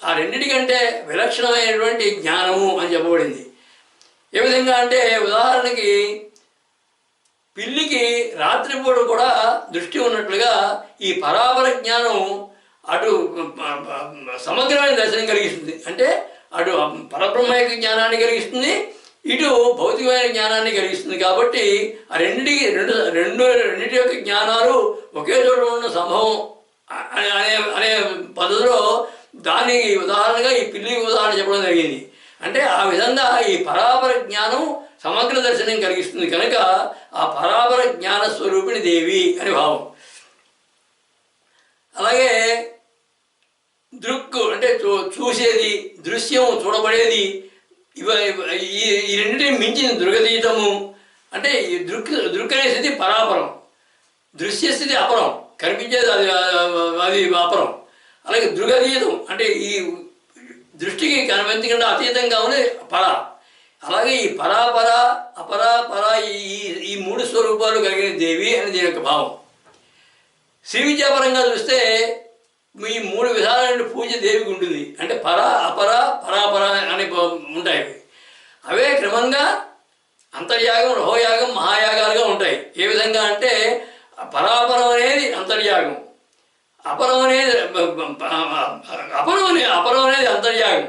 ఆ రెండింటికంటే విలక్షణమైనటువంటి జ్ఞానము అని చెప్పబడింది. ఏ విధంగా అంటే ఉదాహరణకి పిల్లికి రాత్రిపూట కూడా దృష్టి ఉన్నట్లుగా ఈ పరాపర జ్ఞానం అటు సమగ్రమైన దర్శనం కలిగిస్తుంది. అంటే అటు పరబ్రహ్మ యొక్క జ్ఞానాన్ని కలిగిస్తుంది, ఇటు భౌతికమైన జ్ఞానాన్ని కలిగిస్తుంది. కాబట్టి ఆ రెండింటి యొక్క జ్ఞానాలు ఒకే చోట ఉన్న సంభవం అనే పద్ధతిలో దానికి ఉదాహరణగా ఈ పిల్లికి ఉదాహరణ చెప్పడం జరిగింది. అంటే ఆ విధంగా ఈ పరాపర జ్ఞానం సమగ్ర దర్శనం కలిగిస్తుంది కనుక ఆ పరాపర జ్ఞాన స్వరూపిణి దేవి అని భావం. అలాగే దృక్కు అంటే చూసేది, దృశ్యం, చూడబడేది, ఈ రెండింటిని మించిన దృగతీతము. అంటే ఈ దృక్ అనే స్థితి పరాపరం, దృశ్యస్థితి అపరం, కనిపించేది అది అపరం. అలాగే దృగతీతం అంటే ఈ దృష్టికి కనిపించకుండా అతీతంగా ఉంది పర. అలాగే ఈ పరాపర, అపరాపర ఈ మూడు స్వరూపాలు కలిగిన దేవి అని దీని యొక్క భావం. శ్రీ విద్యాపరంగా చూస్తే ఈ మూడు విధాలైన పూజ దేవికి ఉంటుంది. అంటే పర, అపర, పరాపర అని ఉంటాయి. అవే క్రమంగా అంతర్యాగం, రహోయాగం, మహాయాగాలుగా ఉంటాయి. ఏ విధంగా అంటే పరాపరం అనేది అంతర్యాగం, అపరం అనేది అంతర్యాగం,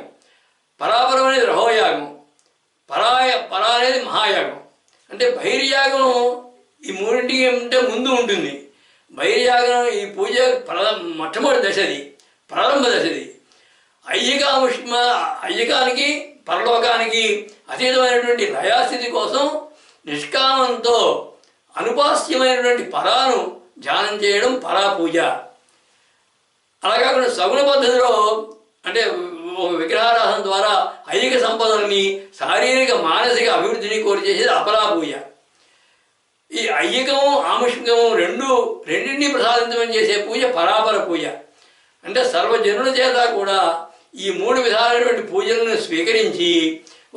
పరాపరం అనేది రహోయాగం, పర అనేది మహాయాగం. అంటే బహిర్యాగం ఈ మూడింటికి అంటే ముందు ఉంటుంది. బహిర్యాగం ఈ పూజ మొట్టమొదటి దశది, ప్రారంభ దశది. ఐహికానికి పరలోకానికి అతీతమైనటువంటి లయాస్థితి కోసం నిష్కామంతో అనుపాస్యమైనటువంటి పరాను ధ్యానం చేయడం పరాపూజ. అలా కాకుండా సగుణ పద్ధతిలో అంటే విగ్రహారాధన ద్వారా ఐహిక సంపదలని, శారీరక మానసిక అభివృద్ధిని కోరి చేసేది అపరాపూజ. ఈ ఐహికము, ఆముషికము రెండింటినీ ప్రసాదించమని చేసే పూజ పరాపర పూజ. అంటే సర్వజనుల చేత కూడా ఈ మూడు విధాలైనటువంటి పూజలను స్వీకరించి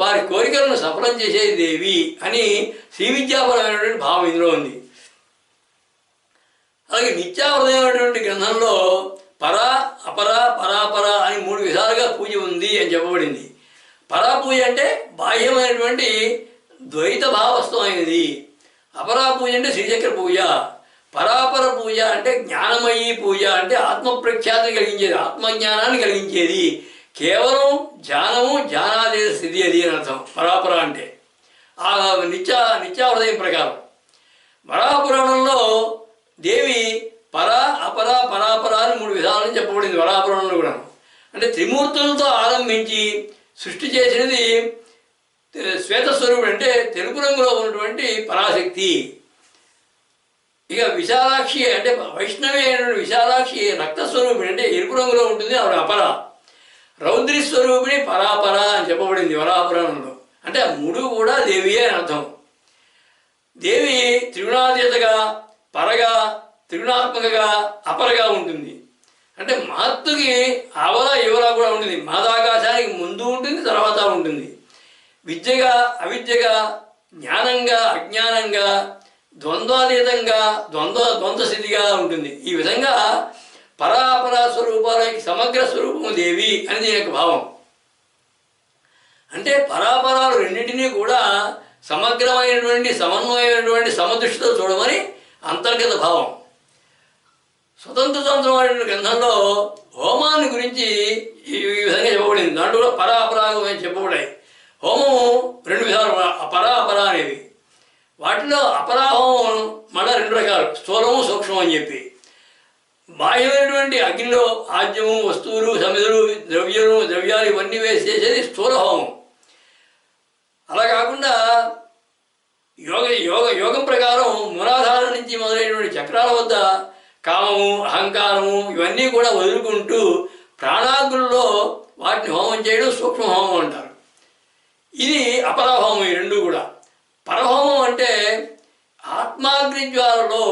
వారి కోరికలను సఫలం చేసేది దేవి అని శ్రీ విద్యాపరమైనటువంటి భావం ఇందులో ఉంది. అలాగే నిత్యావృతమైనటువంటి గ్రంథంలో పర, అపర, పరాపర అని మూడు విధాలుగా పూజ ఉంది అని చెప్పబడింది. పరాపూజ అంటే బాహ్యమైనటువంటి ద్వైత భావస్థమైనది, అపరా పూజ అంటే శ్రీచక్ర పూజ, పరాపర పూజ అంటే జ్ఞానమయీ పూజ, అంటే ఆత్మప్రఖ్యాతిని కలిగించేది, ఆత్మజ్ఞానాన్ని కలిగించేది. కేవలం ధ్యానము ధ్యానాదేశ స్థితి అది అని అర్థం పరాపర అంటే. ఆ నిత్యాహృదయం ప్రకారం వరాహపురాణంలో దేవి పర అపర పరాపర అని 3 విధాలని చెప్పబడింది వరాహపురాణంలో కూడా. అంటే త్రిమూర్తులతో ఆరంభించి సృష్టి చేసినది శ్వేతస్వరూపుడు అంటే తెలుపు రంగులో ఉన్నటువంటి పరాశక్తి. ఇక విశాలాక్షి అంటే వైష్ణవి అయినటువంటి విశాలాక్షి రక్తస్వరూపిణి అంటే ఎరుపు రంగులో ఉంటుంది, ఆవిడ అపర. రౌద్రి స్వరూపిణి పరాపర అని చెప్పబడింది వరాహపురాణంలో. అంటే ఆ 3 కూడా దేవియే అని అర్థం. దేవి త్రిగుణాతీతగా పరగా త్రిగుణాత్మకగా అపరగా ఉంటుంది. అంటే మహత్తుకి అవల ఇవల కూడా ఉంటుంది. మహదాకాశానికి ముందు ఉంటుంది, తర్వాత ఉంటుంది. విద్యగా అవిద్యగా జ్ఞానంగా అజ్ఞానంగా ద్వంద్వాతీతంగా ద్వంద్వస్థితిగా ఉంటుంది. ఈ విధంగా పరాపరా స్వరూపాలకి సమగ్ర స్వరూపము దేవి అని దీని యొక్క భావం. అంటే పరాపరాలు రెండింటినీ కూడా సమగ్రమైనటువంటి సమన్వయమైనటువంటి సమదృష్టితో చూడమని అంతర్గత భావం. స్వతంత్రమైనటువంటి గ్రంథంలో హోమాన్ని గురించి ఈ విధంగా చెప్పబడింది. దాంట్లో కూడా పరాపరాగం చెప్పబడాయి. హోమము 2 విధాలు, అపర అనేవి. వాటిలో అపరాహోమం మళ్ళీ 2 రకాలు, స్థూలము సూక్ష్మం అని చెప్పి. బాహ్యమైనటువంటి అగ్నిలో ఆజ్యము వస్తువులు సమిధులు ద్రవ్యాలు ఇవన్నీ వేసి చేసేది స్థూల హోమం. అలా కాకుండా యోగం ప్రకారం మూలాధారం నుంచి మొదలైనటువంటి చక్రాల వద్ద కామము అహంకారము ఇవన్నీ కూడా వదులుకుంటూ ప్రాణాగ్నుల్లో వాటిని హోమం చేయడం సూక్ష్మ హోమం అంటారు. ఇది అపరహోమం. ఈ 2 కూడా. పరహోమం అంటే ఆత్మాగ్ని జ్వాలలో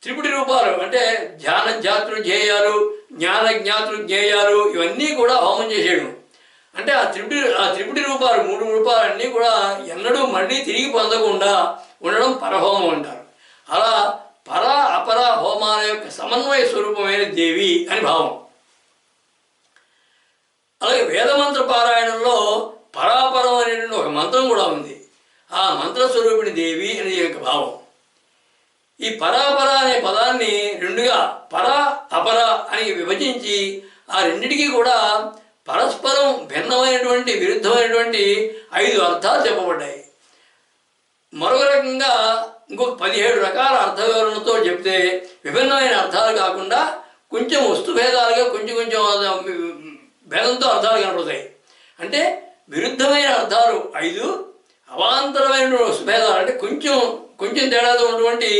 త్రిపుటి రూపాలు అంటే ధ్యాన ధ్యాతృ ధ్యేయాలు జ్ఞాన జ్ఞాతృ జ్ఞేయాలు ఇవన్నీ కూడా హోమం చేసేయడం. అంటే ఆ త్రిపుటి రూపాలు 3 రూపాలన్నీ కూడా ఎన్నడూ మళ్ళీ తిరిగి పొందకుండా ఉండడం పరహోమం అంటారు. అలా పర అపర హోమాల యొక్క సమన్వయ స్వరూపమైన దేవి అని భావం. అలాగే వేదమంత్ర పారాయణంలో పరాపరం అనేటువంటి ఒక మంత్రం కూడా ఉంది. ఆ మంత్రస్వరూపిణి దేవి అనే యొక్క భావం. ఈ పరాపర అనే పదాన్ని 2గా పర అపర అని విభజించి ఆ రెండిటికీ కూడా పరస్పరం భిన్నమైనటువంటి విరుద్ధమైనటువంటి 5 అర్థాలు చెప్పబడ్డాయి. మరొక రకంగా ఇంకొక 17 రకాల అర్థ వివరణతో చెప్తే విభిన్నమైన అర్థాలు కాకుండా కొంచెం వస్తు భేదాలుగా కొంచెం భేదంతో అర్థాలు కనపడతాయి. అంటే విరుద్ధమైన అర్థాలు 5, అవాంతరమైన వస్తుభేదాలు అంటే కొంచెం తేడాతో ఉన్నటువంటి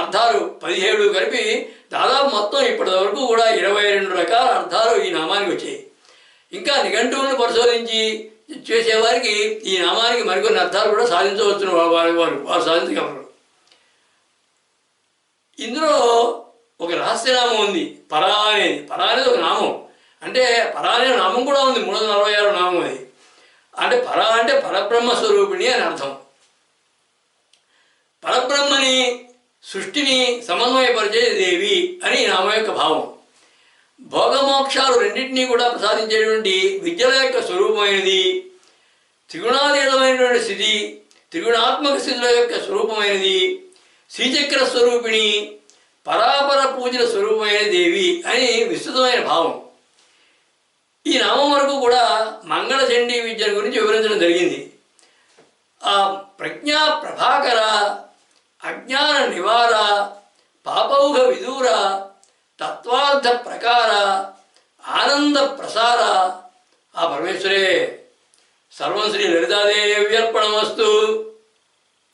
అర్థాలు 17 కలిపి దాదాపు మొత్తం ఇప్పటి వరకు కూడా 22 రకాల అర్థాలు ఈ నామానికి వచ్చాయి. ఇంకా నిఘంటువులను పరిశోధించి చేసేవారికి ఈ నామానికి మరికొన్ని అర్థాలు కూడా సాధించవచ్చును. వారు సాధించగలరు. ఇందులో ఒక రహస్యనామం ఉంది, పరా అనేది. పరా అనేది ఒక నామం. అంటే పరా అనే నామం కూడా ఉంది, 346 నామం అది. అంటే పరా అంటే పరబ్రహ్మ స్వరూపిణి అని అర్థం. పరబ్రహ్మని సృష్టిని సమన్వయపరిచే దేవి అని నామం యొక్క భావం. భోగమోక్షాలు రెండింటినీ కూడా ప్రసాదించేటువంటి విద్యల యొక్క స్వరూపమైనది, త్రిగుణాతీతమైనటువంటి స్థితి, త్రిగుణాత్మక స్థితుల యొక్క స్వరూపమైనది, శ్రీచక్ర స్వరూపిణి, పరాపర పూజల స్వరూపమైన దేవి అని విస్తృతమైన భావం. ఈ నామం వరకు కూడా మంగళ చండీ విద్య గురించి వివరించడం జరిగింది. ఆ ప్రజ్ఞా ప్రభాకర, అజ్ఞాన నివార, పాపౌఘ విదూర, తత్వార్థ ప్రకార, ఆనంద ప్రసార ఆ పరమేశ్వరే. సర్వం శ్రీ లలితాదేవ్యర్పణమస్తు.